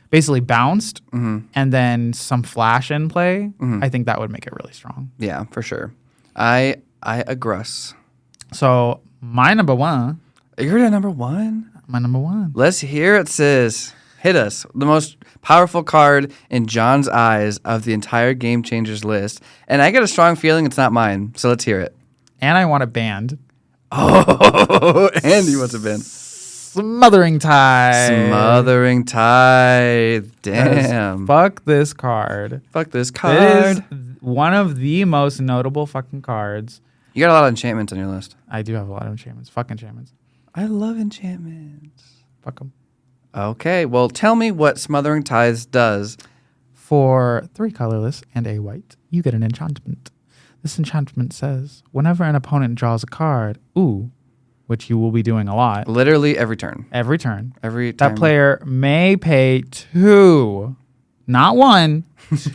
basically bounced and then some flash in play. I think that would make it really strong. Yeah, for sure. I agree. So my number 1. You're the number 1? My number 1. Let's hear it, sis. Hit us. The most powerful card in John's eyes of the entire Game Changers list. And I get a strong feeling it's not mine. So let's hear it. And I want it banned. Oh, Andy wants it banned. Smothering Tithe. Smothering Tithe. Damn. Fuck this card. Fuck this card. It is one of the most notable fucking cards. You got a lot of enchantments on your list. I do have a lot of enchantments. Fuck enchantments. I love enchantments. Fuck them. Okay, well, tell me what Smothering Tithe does. For 3 colorless and a white, you get an enchantment. This enchantment says, whenever an opponent draws a card, which you will be doing a lot. Literally every turn. Every turn. Every time. That player may pay 2, not 1,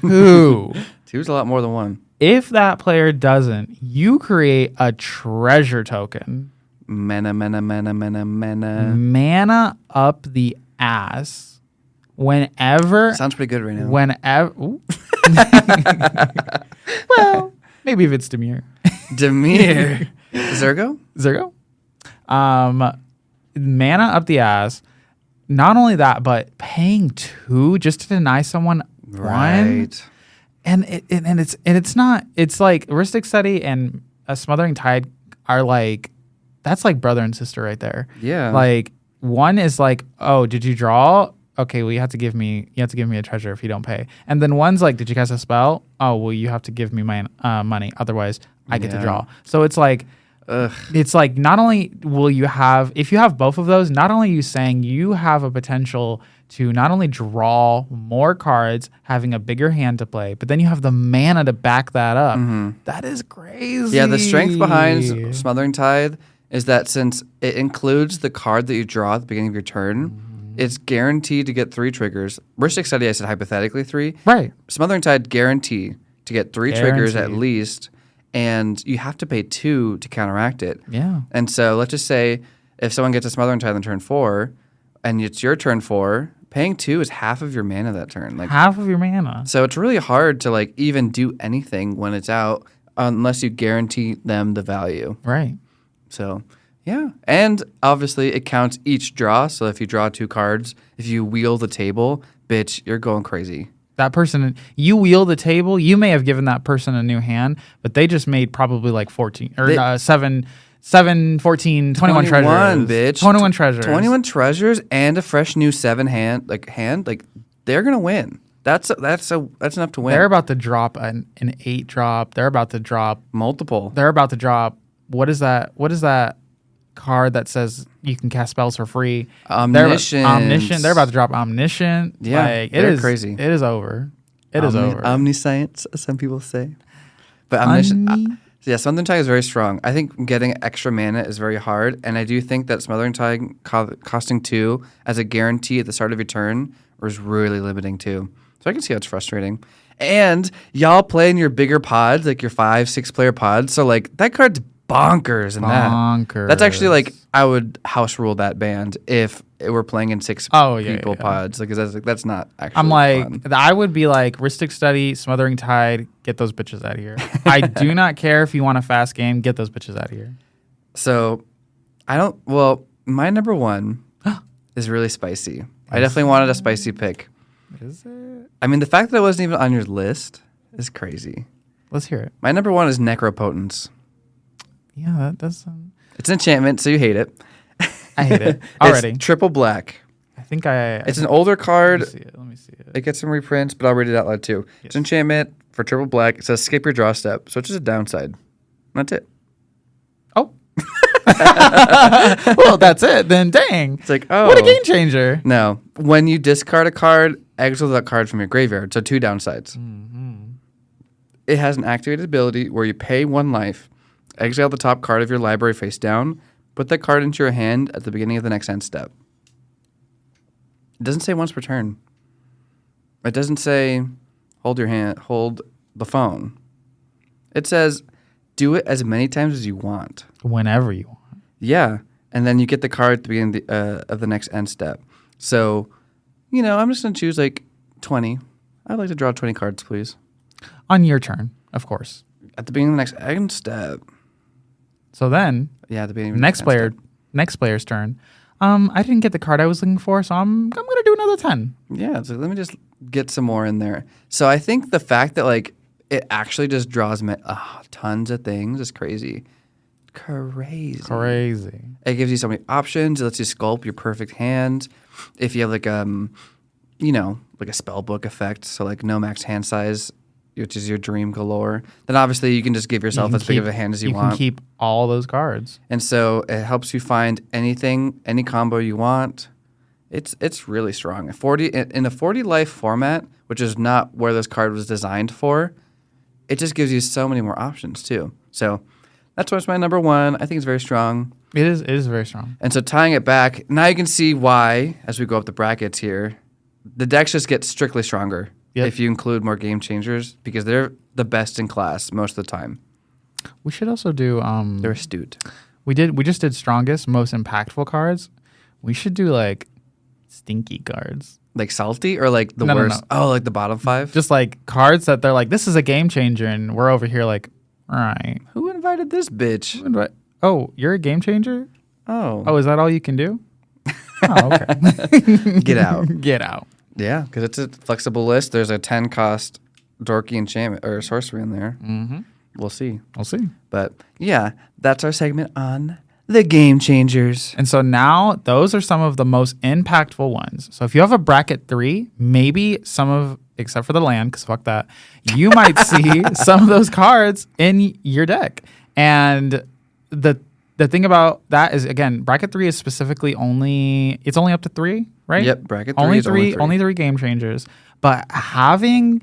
2. 2's a lot more than 1. If that player doesn't, you create a treasure token. Mana. Mana up the ass. Whenever. Sounds pretty good right now. Whenever. Well, maybe if it's Demir. Demir. Zergo? Mana up the ass. Not only that, but paying 2 just to deny someone 1. Right. And it's not. It's like Ristic Study and a Smothering Tide are like, that's like brother and sister right there. Yeah. Like one is like, oh, did you draw? Okay, well you have to give me a treasure if you don't pay. And then one's like, did you cast a spell? Oh, well you have to give me my money, otherwise I get to draw. So it's like, it's like not only will you have, if you have both of those, not only are you saying you have a potential to not only draw more cards, having a bigger hand to play, but then you have the mana to back that up. Mm-hmm. That is crazy. Yeah, the strength behind Smothering Tithe is that since it includes the card that you draw at the beginning of your turn, it's guaranteed to get 3 triggers. Ristic Study, I said hypothetically 3. Right. Smothering Tithe, guarantee to get 3 triggers at least, and you have to pay 2 to counteract it. Yeah. And so let's just say if someone gets a Smothering Tithe on turn 4, and it's your turn 4, paying 2 is half of your mana that turn. Like half of your mana. So it's really hard to like even do anything when it's out unless you guarantee them the value. Right. So yeah, and obviously it counts each draw. So if you draw 2 cards, if you wheel the table, bitch, you're going crazy. That person, you wheel the table, you may have given that person a new hand, but they just made probably like 14 or 7, 14, 21 treasures. Bitch. 21 treasures. 21 treasures and a fresh new 7 hand, they're going to win. That's enough to win. They're about to drop an 8 drop. They're about to drop multiple. They're about to drop. What is that card that says you can cast spells for free? Omniscient. They're about to drop Omniscient. Yeah, they're crazy. It is over. It is over. Omniscience, some people say. But Omniscient. Yeah, Smothering Tithe is very strong. I think getting extra mana is very hard, and I do think that Smothering Tithe costing 2 as a guarantee at the start of your turn is really limiting too. So I can see how it's frustrating. And y'all play in your bigger pods, like your 5-6 player pods. So like that card's bonkers in that. That's actually like I would house rule that band if it were playing in 6 people pods. Like that's not actually. I'm like fun. I would be like Ristic Study, Smothering Tide, get those bitches out of here. I do not care if you want a fast game, get those bitches out of here. So I don't. Well, my number 1 is really spicy. I definitely wanted a spicy pick. Is it? I mean, the fact that it wasn't even on your list is crazy. Let's hear it. My number 1 is Necropotence. Yeah, that does. It's an enchantment, so you hate it. I hate it already. It's triple black. It's an older card. Let me see it. It gets some reprints, but I'll read it out loud too. Yes. It's an enchantment for triple black. It says skip your draw step, so it's just a downside. That's it. Oh. Well, that's it. Then dang. It's like, oh. What a game changer. No. When you discard a card, exile that card from your graveyard. So 2 downsides. Mm-hmm. It has an activated ability where you pay 1 life, exile the top card of your library face down, put that card into your hand at the beginning of the next end step. It doesn't say once per turn. It doesn't say hold the phone. It says do it as many times as you want. Whenever you want. Yeah. And then you get the card at the beginning of the next end step. So, I'm just going to choose like 20. I'd like to draw 20 cards, please. On your turn, of course. At the beginning of the next end step. So then, at the beginning of next player's turn. I didn't get the card I was looking for, so I'm going to do another 10. Yeah, so let me just get some more in there. So I think the fact that like it actually just draws tons of things is crazy. crazy. It gives you so many options. It lets you sculpt your perfect hand. If you have like like a spell book effect, so like no max hand size, which is your dream galore, then obviously you can just give yourself as big of a hand as you want. You can keep all those cards. And so it helps you find anything, any combo you want. It's really strong. In a 40 life format, which is not where this card was designed for, it just gives you so many more options too. So that's why it's my number one. I think it's very strong. It is very strong. And so tying it back, now you can see why, as we go up the brackets here, the decks just get strictly stronger if you include more game changers, because they're the best in class most of the time. We should also do... they're astute. We just did strongest, most impactful cards. We should do like stinky cards. Like salty or like the worst? No. Oh, like the bottom 5? Just like cards that they're like, this is a game changer, and we're over here like, all right. Who invited this bitch? Oh, you're a game changer? Oh, is that all you can do? Oh, okay. Get out. Get out. Yeah, because it's a flexible list. There's a 10 cost dorky enchantment or sorcery in there. Mm-hmm. We'll see. But yeah, that's our segment on the game changers. And so now those are some of the most impactful ones. So if you have a bracket 3, maybe except for the land, because fuck that, you might see some of those cards in your deck. And the thing about that is, again, bracket 3 is specifically only up to 3, right? Yep, bracket 3 is only 3 game changers. But having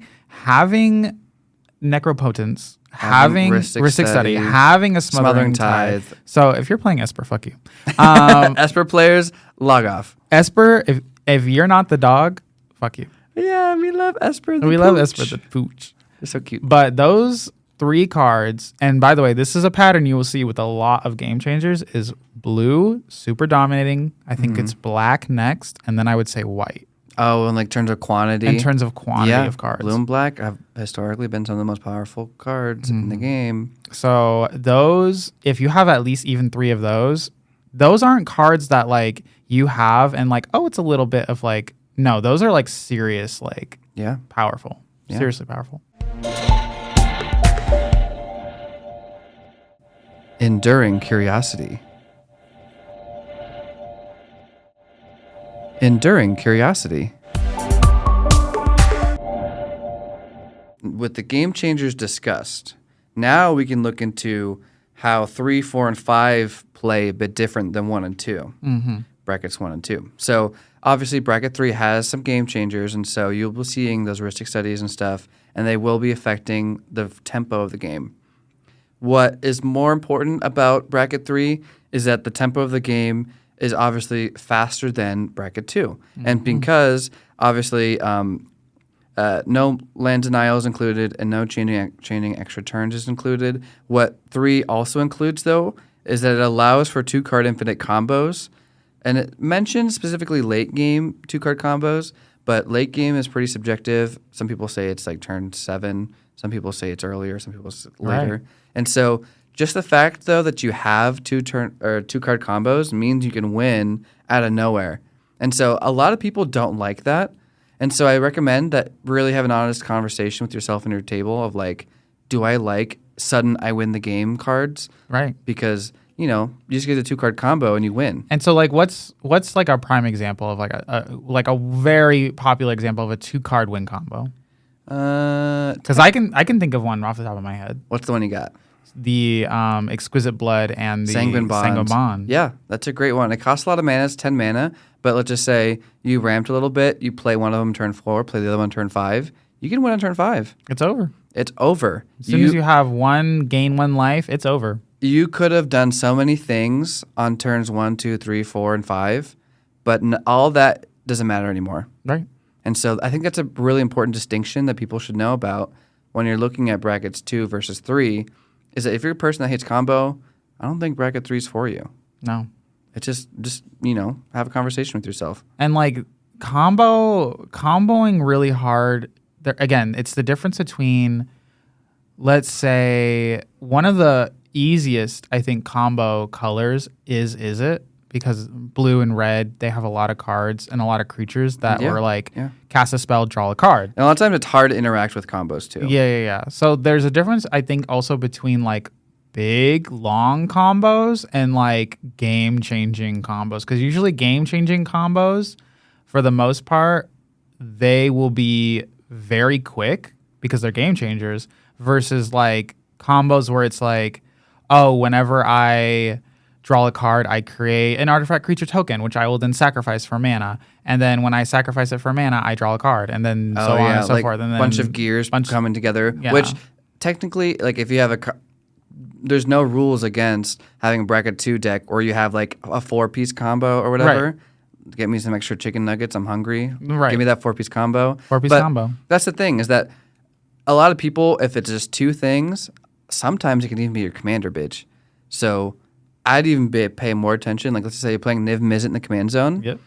Necropotence, having Rhystic Study, having a Smothering Tithe. So if you're playing Esper, fuck you. Esper players, log off. Esper, if you're not the dog, fuck you. Yeah, we love Esper the pooch. We love Esper the pooch. They're so cute. But those 3 cards, and by the way, this is a pattern you will see with a lot of game changers, is blue, super dominating. I think it's black next, and then I would say white. Oh, in like terms of quantity? In terms of quantity of cards. Blue and black have historically been some of the most powerful cards in the game. So those, if you have at least even 3 of those aren't cards that like you have and like, oh, it's a little bit of like, no, those are like serious, like powerful. Yeah. Seriously powerful. Enduring Curiosity. Enduring Curiosity. With the game changers discussed, now we can look into how 3, 4, and 5 play a bit different than 1 and 2. Mm-hmm. Brackets 1 and 2. So obviously bracket 3 has some game changers, and so you'll be seeing those Rhystic Studies and stuff, and they will be affecting the tempo of the game. What is more important about bracket 3 is that the tempo of the game is obviously faster than bracket 2. Mm-hmm. And because obviously no land denial is included and no chaining extra turns is included, what 3 also includes though is that it allows for 2-card infinite combos. And it mentions specifically late game 2-card combos, but late game is pretty subjective. Some people say it's like turn 7. Some people say it's earlier. Some people say later. Right. And so just the fact, though, that you have 2-card combos means you can win out of nowhere. And so a lot of people don't like that. And so I recommend that really have an honest conversation with yourself and your table of like, do I like sudden I win the game cards? Right. Because, you just get a 2-card combo and you win. And so like what's like a prime example of like a very popular example of a 2-card win combo? Because I can think of one off the top of my head. What's the one you got? The Exquisite Blood and the Sanguine Bond. Yeah, that's a great one. It costs a lot of mana. It's 10 mana. But let's just say you ramped a little bit. You play one of them turn 4, play the other one turn 5. You can win on turn 5. It's over. It's over. As soon as you have gain 1 life, it's over. You could have done so many things on turns 1, 2, 3, 4, and 5. But all that doesn't matter anymore. Right. And so I think that's a really important distinction that people should know about when you're looking at brackets 2 versus 3, is that if you're a person that hates combo, I don't think bracket 3 is for you. No. It's just have a conversation with yourself. And like comboing really hard, again, it's the difference between, let's say, one of the easiest, I think, combo colors is it? Because blue and red, they have a lot of cards and a lot of creatures that were like cast a spell, draw a card. And a lot of times it's hard to interact with combos too. Yeah. So there's a difference, I think, also between like big long combos and like game changing combos, because usually game changing combos for the most part they will be very quick because they're game changers, versus like combos where it's like, oh, whenever I draw a card, I create an artifact creature token, which I will then sacrifice for mana. And then when I sacrifice it for mana, I draw a card, and then so on and so like forth. And then bunch of gears coming together, Yeah. which technically, like if you have there's no rules against having a bracket 2 deck, or you have like a 4-piece combo or whatever. Right. Get me some extra chicken nuggets. I'm hungry. Right. Give me that 4-piece combo. 4-piece But combo. That's the thing, is that a lot of people, if it's just 2 things, sometimes it can even be your commander bitch. So I'd even pay more attention. Like let's say you're playing Niv Mizzet in the command zone. Yep.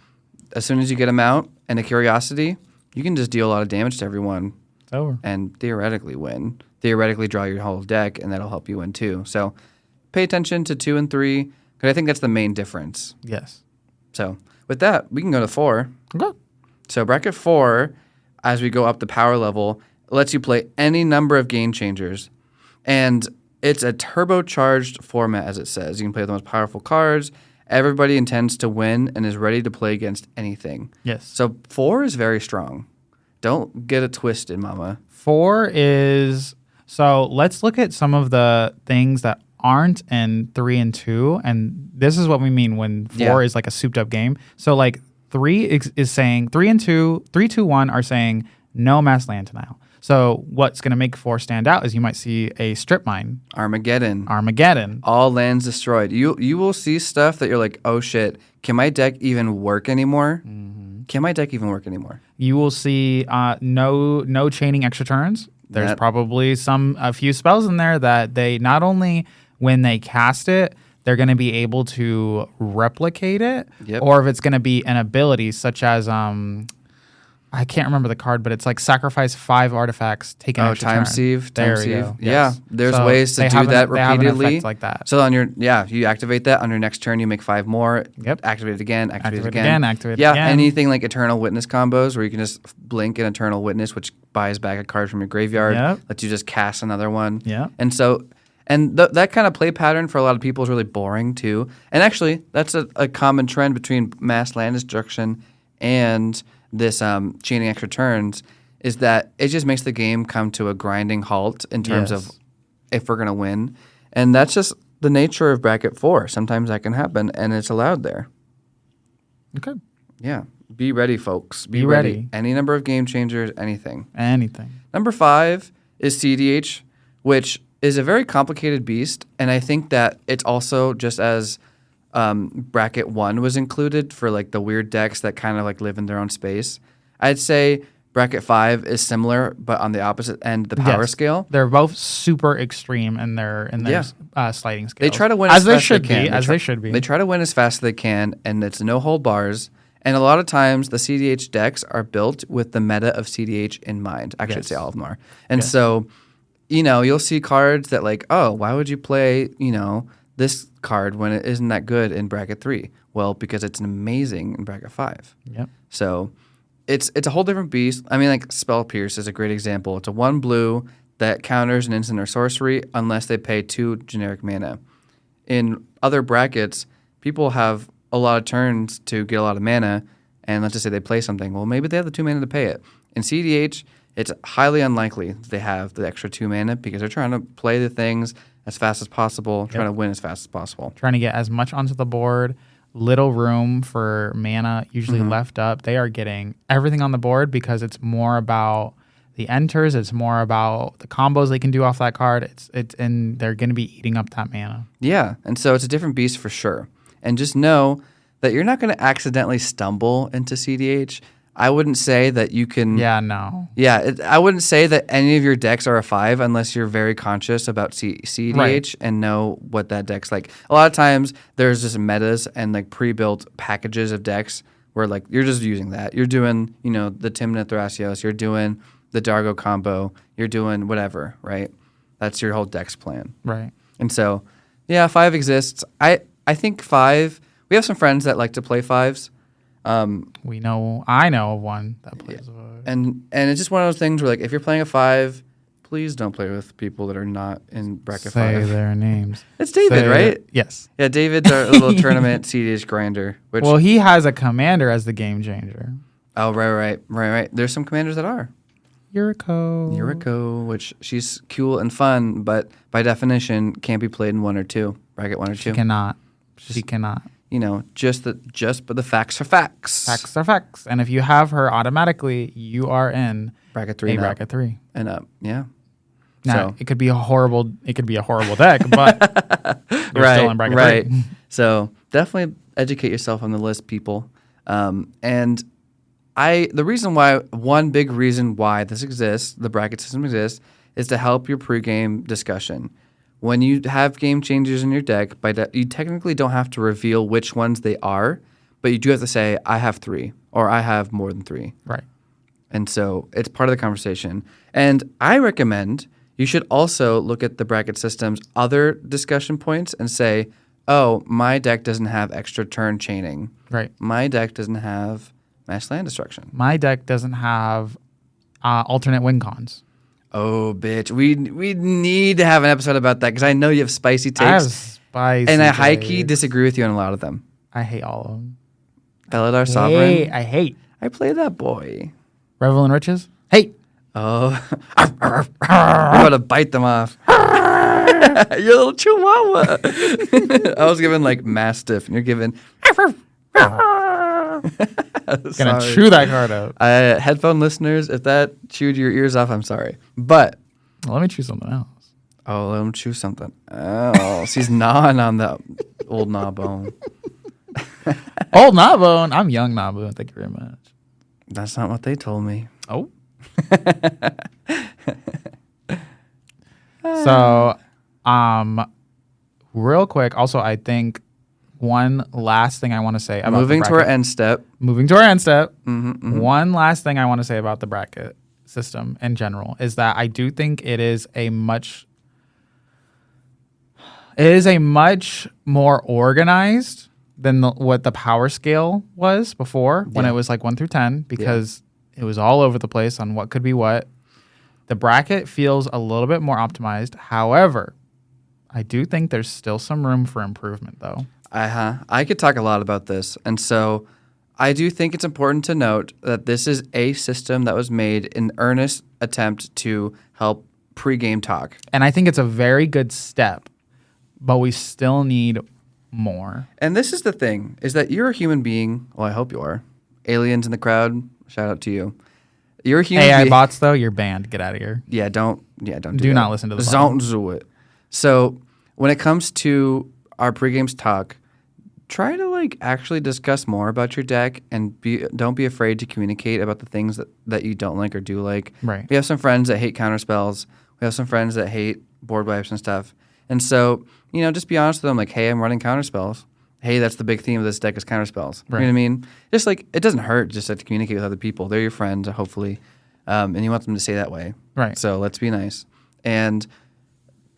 As soon as you get him out and a curiosity, you can just deal a lot of damage to everyone. It's over. And theoretically win. Theoretically draw your whole deck, and that'll help you win too. So pay attention to 2 and 3, because I think that's the main difference. Yes. So with that, we can go to 4. Okay. So bracket 4, as we go up the power level, lets you play any number of game changers. And it's a turbocharged format, as it says. You can play with the most powerful cards. Everybody intends to win and is ready to play against anything. Yes. So 4 is very strong. Don't get it twisted, mama. 4 is... So let's look at some of the things that aren't in 3 and 2. And this is what we mean when 4 is like a souped up game. So like 3 is saying 3 and 2, 3, 2, 1 are saying no mass land denial. So what's going to make 4 stand out is you might see a strip mine. Armageddon. All lands destroyed. You will see stuff that you're like, oh shit, can my deck even work anymore? Mm-hmm. Can my deck even work anymore? You will see no chaining extra turns. There's probably a few spells in there that they not only when they cast it, they're going to be able to replicate it, or if it's going to be an ability such as I can't remember the card, but it's like sacrifice 5 artifacts, take an extra turn. Sieve. There Time you sieve. go. Yeah, Yes. there's So ways to they do have that they have an repeatedly. effect like that. So you activate that. On your next turn, you make 5 more. Yep. Activate it again. Activate it again. Activate it again. Anything like Eternal Witness combos where you can just blink an Eternal Witness, which buys back a card from your graveyard. Yep. Lets you just cast another one. Yeah. And so, that kind of play pattern for a lot of people is really boring too. And actually, that's a common trend between mass land destruction and this chaining extra turns, is that it just makes the game come to a grinding halt in terms of if we're going to win. And that's just the nature of bracket 4. Sometimes that can happen, and it's allowed there. Okay. Yeah. Be ready, folks. Be ready. Any number of game changers, anything. Number 5 is CDH, which is a very complicated beast, and I think that it's also just as bracket 1 was included for like the weird decks that kind of like live in their own space. I'd say bracket 5 is similar, but on the opposite end of the power scale. They're both super extreme in their sliding scale. They try to win as fast as they can. They should be. They try to win as fast as they can, and it's no hold bars. And a lot of times, the CDH decks are built with the meta of CDH in mind. Actually, I'd say all of them are. And so, you'll see cards that like, oh, why would you play, this card when it isn't that good in bracket 3? Well, because it's amazing in bracket 5. Yep. So it's a whole different beast. I mean, like Spell Pierce is a great example. It's a 1 blue that counters an instant or sorcery unless they pay 2 generic mana. In other brackets, people have a lot of turns to get a lot of mana, and let's just say they play something. Well, maybe they have the 2 mana to pay it. In CDH, it's highly unlikely that they have the extra 2 mana because they're trying to play the things as fast as possible, trying to win as fast as possible. Trying to get as much onto the board, little room for mana usually left up. They are getting everything on the board because it's more about the enters. It's more about the combos they can do off that card. And they're going to be eating up that mana. Yeah, and so it's a different beast for sure. And just know that you're not going to accidentally stumble into CDH. I wouldn't say that you can... Yeah, no. Yeah, I wouldn't say that any of your decks are a 5 unless you're very conscious about CDH and know what that deck's like. A lot of times, there's just metas and like pre-built packages of decks where like you're just using that. You're doing, the Tymna Thrasios, you're doing the Dargo combo, you're doing whatever, right? That's your whole deck's plan. Right. And so, yeah, 5 exists. I think 5... We have some friends that like to play 5s. I know of one that plays a 5. And it's just one of those things where, like, if you're playing a 5, please don't play with people that are not in bracket Say 5. their names. It's David, right? Yes. Yeah, David's our little tournament CDH grinder. Which, Well, he has a commander as the game changer. oh, right. There's some commanders that are. Yuriko, which she's cool and fun, but by definition can't be played in 1 or 2, bracket 1 or 2. She cannot. She cannot. You know, but the facts are facts. Facts are facts. And if you have her automatically, you are in bracket 3 bracket 3 and up. Yeah. Now, so. it could be a horrible deck, but you're still in bracket 3. So definitely educate yourself on the list, people. And one big reason why this exists, the bracket system exists, is to help your pregame discussion. When you have game changers in your deck, you technically don't have to reveal which ones they are, but you do have to say, I have 3, or I have more than 3. Right. And so it's part of the conversation. And I recommend you should also look at the bracket system's other discussion points and say, oh, my deck doesn't have extra turn chaining. Right. My deck doesn't have mass land destruction. My deck doesn't have alternate win cons. Oh, bitch. We need to have an episode about that because I know you have spicy takes. I have spicy and I high takes. key disagree with you on a lot of them. I hate all of them. Felidar Sovereign. I hate. I play that boy. Revel and Riches. Hate. Oh. You're about to bite them off. You're a little chihuahua. I was given like Mastiff and you're given... Gonna chew that card out. Headphone listeners, if that chewed your ears off, I'm sorry. But let me chew something else. Oh, let him chew something. Oh, she's gnawing on the old gnaw bone. Old gnaw bone. I'm young gnaw bone. Thank you very much. That's not what they told me. Oh. So, real quick. Also, I think one last thing I want to say about moving to our end step. Moving to our end step. Mm-hmm, mm-hmm. One last thing I want to say about the bracket system in general is that I do think it is a much more organized than what the power scale was before when it was like 1 through 10 because it was all over the place on what could be what. The bracket feels a little bit more optimized. However, I do think there's still some room for improvement though. I could talk a lot about this. And so I do think it's important to note that this is a system that was made in earnest attempt to help pregame talk. And I think it's a very good step, but we still need more. And this is the thing, is that you're a human being. Well, I hope you are. Aliens in the crowd, shout out to you. You're a human AI being. bots, though, you're banned. Get out of here. Don't do not listen to the Don't do it. So when it comes to our pregames talk, try to like actually discuss more about your deck and don't be afraid to communicate about the things that you don't like or do like. Right. We have some friends that hate counterspells. We have some friends that hate board wipes and stuff. And so, just be honest with them like, hey, I'm running counterspells. Hey, that's the big theme of this deck is counterspells. Right. You know what I mean? Just like, it doesn't hurt just to communicate with other people. They're your friends, hopefully. And you want them to stay that way. Right. So let's be nice. And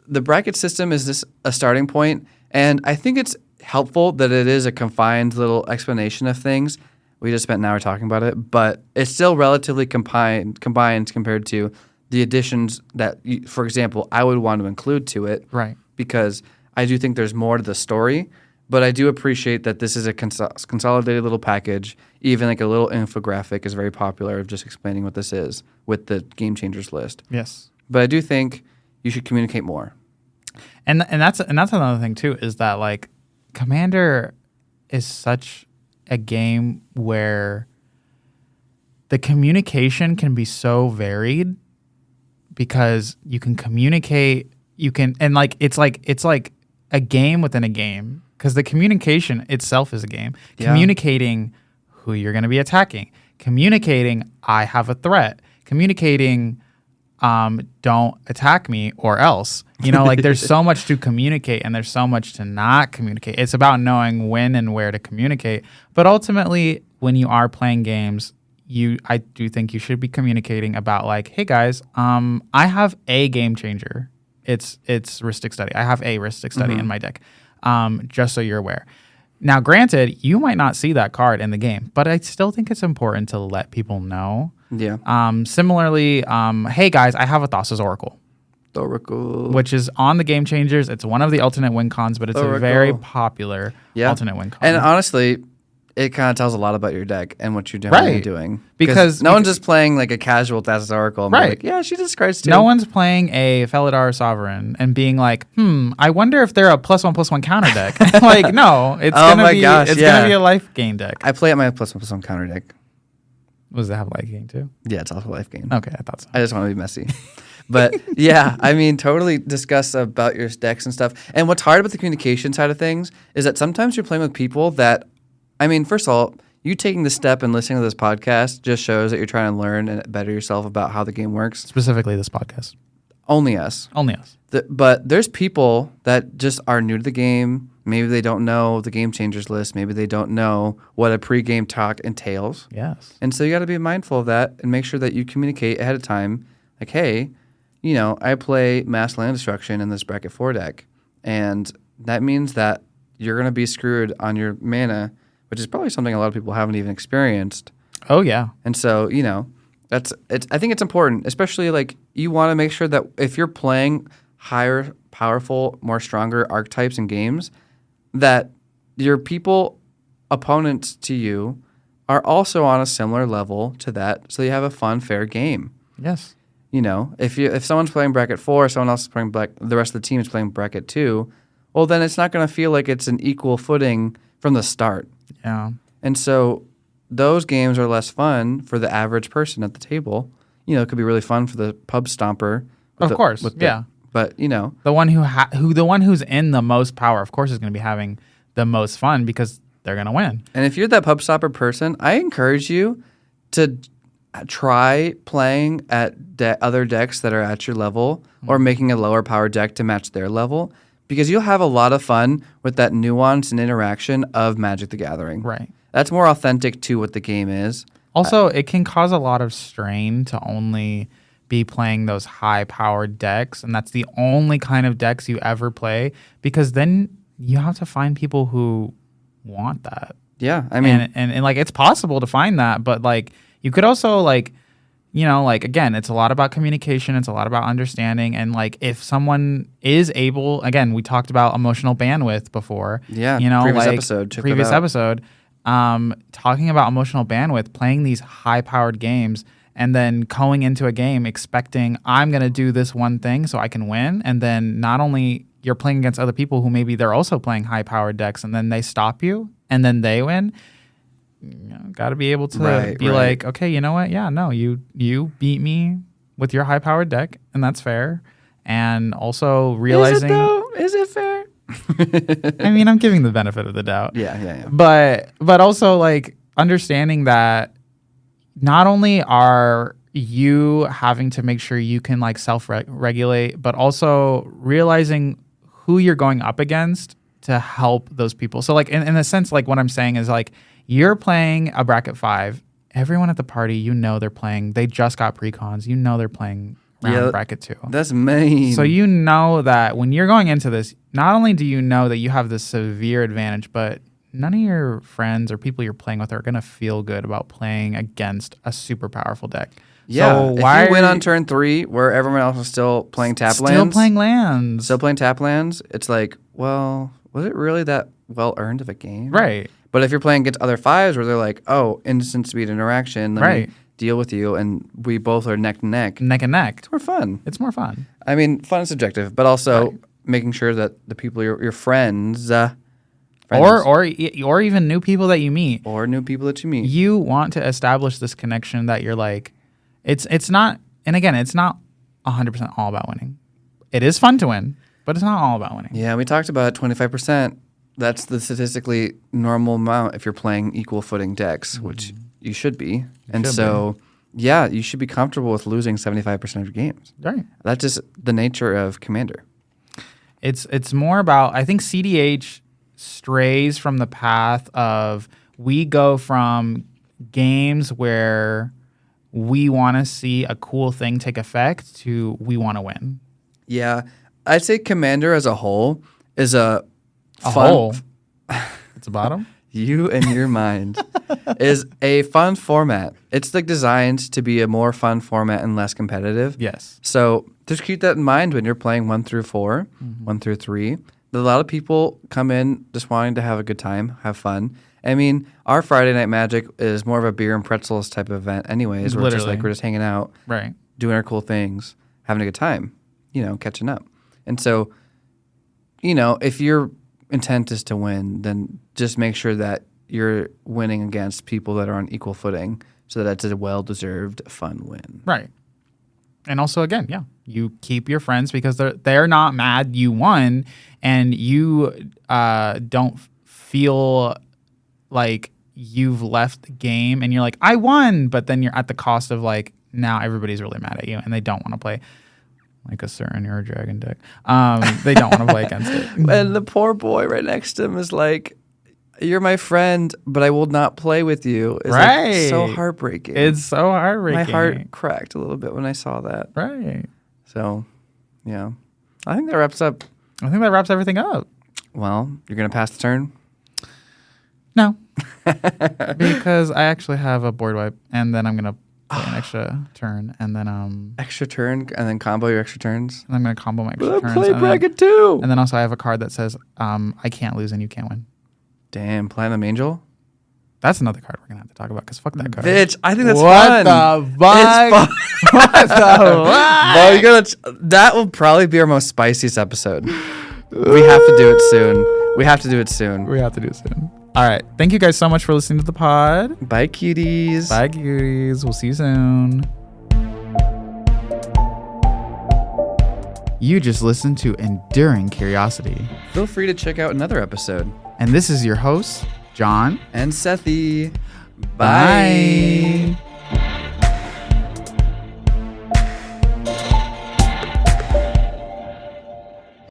the bracket system is just a starting point. And I think it's helpful that it is a confined little explanation of things. We just spent an hour talking about it, but it's still relatively combined compared to the additions that, for example, I would want to include to it. Right. Because I do think there's more to the story, but I do appreciate that this is a consolidated little package. Even like a little infographic is very popular of just explaining what this is with the Game Changers list. Yes. But I do think you should communicate more. And that's another thing too, is that like Commander is such a game where the communication can be so varied because you can communicate, it's like a game within a game because the communication itself is a game. Yeah. Communicating who you're going to be attacking, communicating I have a threat, communicating don't attack me or else. There's so much to communicate and there's so much to not communicate. It's about knowing when and where to communicate. But ultimately, when you are playing games, I do think you should be communicating about like, hey guys, I have a game changer. It's Rhystic Study. I have a Rhystic Study in my deck, just so you're aware. Now, granted, you might not see that card in the game, but I still think it's important to let people know. Yeah. Similarly, hey guys, I have a Thassa's Oracle. Werq. which is on the Game Changers. It's one of the alternate win cons, but it's a very popular alternate win con. And honestly, it kind of tells a lot about your deck and what you're doing. Because no one's just playing like a casual Thassa's Oracle and be like, yeah, she just Christ too. No one's playing a Felidar Sovereign and being like, I wonder if they're a +1/+1 counter deck. Like, no, it's gonna be a life gain deck. I play at my +1/+1 counter deck. Does it have life gain too? Yeah, it's also life gain. Okay, I thought so. I just want to be messy. But yeah, I mean, totally discuss about your decks and stuff. And what's hard about the communication side of things is that sometimes you're playing with people that, I mean, first of all, you taking the step and listening to this podcast just shows that you're trying to learn and better yourself about how the game works. Specifically this podcast. Only us. Only us. But there's people that just are new to the game. Maybe they don't know the Game Changers list. Maybe they don't know what a pregame talk entails. Yes. And so you got to be mindful of that and make sure that you communicate ahead of time. Like, hey, you know, I play Mass Land Destruction in this bracket 4 deck. And that means that you're going to be screwed on your mana, which is probably something a lot of people haven't even experienced. Oh, yeah. And so, you know, I think it's important, especially like you want to make sure that if you're playing higher, powerful, more stronger archetypes in games, that your opponents to you are also on a similar level to that, so you have a fun, fair game. Yes. You know, if someone's playing bracket 4, someone else is playing the rest of the team is playing bracket 2, well, then it's not going to feel like it's an equal footing from the start. Yeah. And so those games are less fun for the average person at the table. You know, it could be really fun for the pub stomper. Of course, yeah. But you know, the one who's in the most power, of course, is going to be having the most fun because they're going to win. And if you're that pub stopper person, I encourage you to try playing at other decks that are at your level, or making a lower power deck to match their level, because you'll have a lot of fun with that nuance and interaction of Magic the Gathering. Right. That's more authentic to what the game is. Also, it can cause a lot of strain to only be playing those high-powered decks, and that's the only kind of decks you ever play, because then you have to find people who want that. Yeah, I mean... And like, it's possible to find that, but, like, you could also, like, you know, like, again, it's a lot about communication, it's a lot about understanding, and, like, if someone is able... Again, we talked about emotional bandwidth before. Yeah, you know, previous like, episode. Previous episode. Talking about emotional bandwidth, playing these high-powered games, and then going into a game expecting I'm going to do this one thing so I can win, and then not only you're playing against other people who maybe they're also playing high-powered decks, and then they stop you, and then they win. You got to be able to be like, okay, you know what? Yeah, no, you beat me with your high-powered deck, and that's fair. And also realizing... Is it fair? I mean, I'm giving the benefit of the doubt. Yeah. But also, like, understanding that not only are you having to make sure you can, like, self-regulate, but also realizing who you're going up against to help those people. So, like, in a sense, like, what I'm saying is, like, you're playing a bracket 5. Everyone at the party, you know they just got precons. You know they're playing round bracket 2. That's mean. So you know that when you're going into this, not only do you know that you have this severe advantage, but none of your friends or people you're playing with are going to feel good about playing against a super powerful deck. Yeah, so if you win on turn 3 where everyone else is still playing tap lands. Still playing tap lands. It's like, well, was it really that well-earned of a game? Right. But if you're playing against other 5s where they're like, oh, instant speed interaction, let me deal with you, and we both are neck and neck. Neck and neck. It's more fun. It's more fun. I mean, fun is subjective, but also making sure that the people, your friends... Or even new people that you meet. Or new people that you meet. You want to establish this connection that you're like, it's not, and again, it's not 100% all about winning. It is fun to win, but it's not all about winning. Yeah, we talked about 25%. That's the statistically normal amount if you're playing equal footing decks, which you should be. Yeah, you should be comfortable with losing 75% of your games. Right. That's just the nature of Commander. It's more about, I think CDH strays from the path of, we go from games where we want to see a cool thing take effect to we want to win. Yeah, I'd say Commander as a whole is a fun... whole? It's a bottom? You and Your Mind is a fun format. It's like designed to be a more fun format and less competitive. Yes. So just keep that in mind when you're playing 1 through 4, 1 through 3. A lot of people come in just wanting to have a good time, have fun. I mean, our Friday Night Magic is more of a beer and pretzels type of event anyways. We're just hanging out, right, doing our cool things, having a good time, catching up. And so, if your intent is to win, then just make sure that you're winning against people that are on equal footing so that it's a well-deserved, fun win. Right. And also, again, you keep your friends because they're not mad you won, and you don't feel like you've left the game and you're like, I won, but then you're at the cost of like, now everybody's really mad at you and they don't want to play. Like a certain you're a dragon deck. They don't want to play against it. And the poor boy right next to him is like, you're my friend, but I will not play with you. It's right. Like so heartbreaking. It's so heartbreaking. My heart cracked a little bit when I saw that. Right. So, yeah. I think that wraps up. I think that wraps everything up. Well, you're going to pass the turn? No. Because I actually have a board wipe, and then I'm going to play an extra turn, and then... Extra turn, and then combo your extra turns? And I'm going to combo my extra turns. Play bracket too! And then also I have a card that says, I can't lose and you can't win. Damn, Platinum Angel? That's another card we're going to have to talk about, because fuck that card. Bitch, I think that's fun. The fuck? It's fun. What the fuck? That will probably be our most spiciest episode. We have to do it soon. All right. Thank you guys so much for listening to the pod. Bye, cuties. We'll see you soon. You just listened to Enduring Curiosity. Feel free to check out another episode. And this is your host, Jon and Sethy. Bye.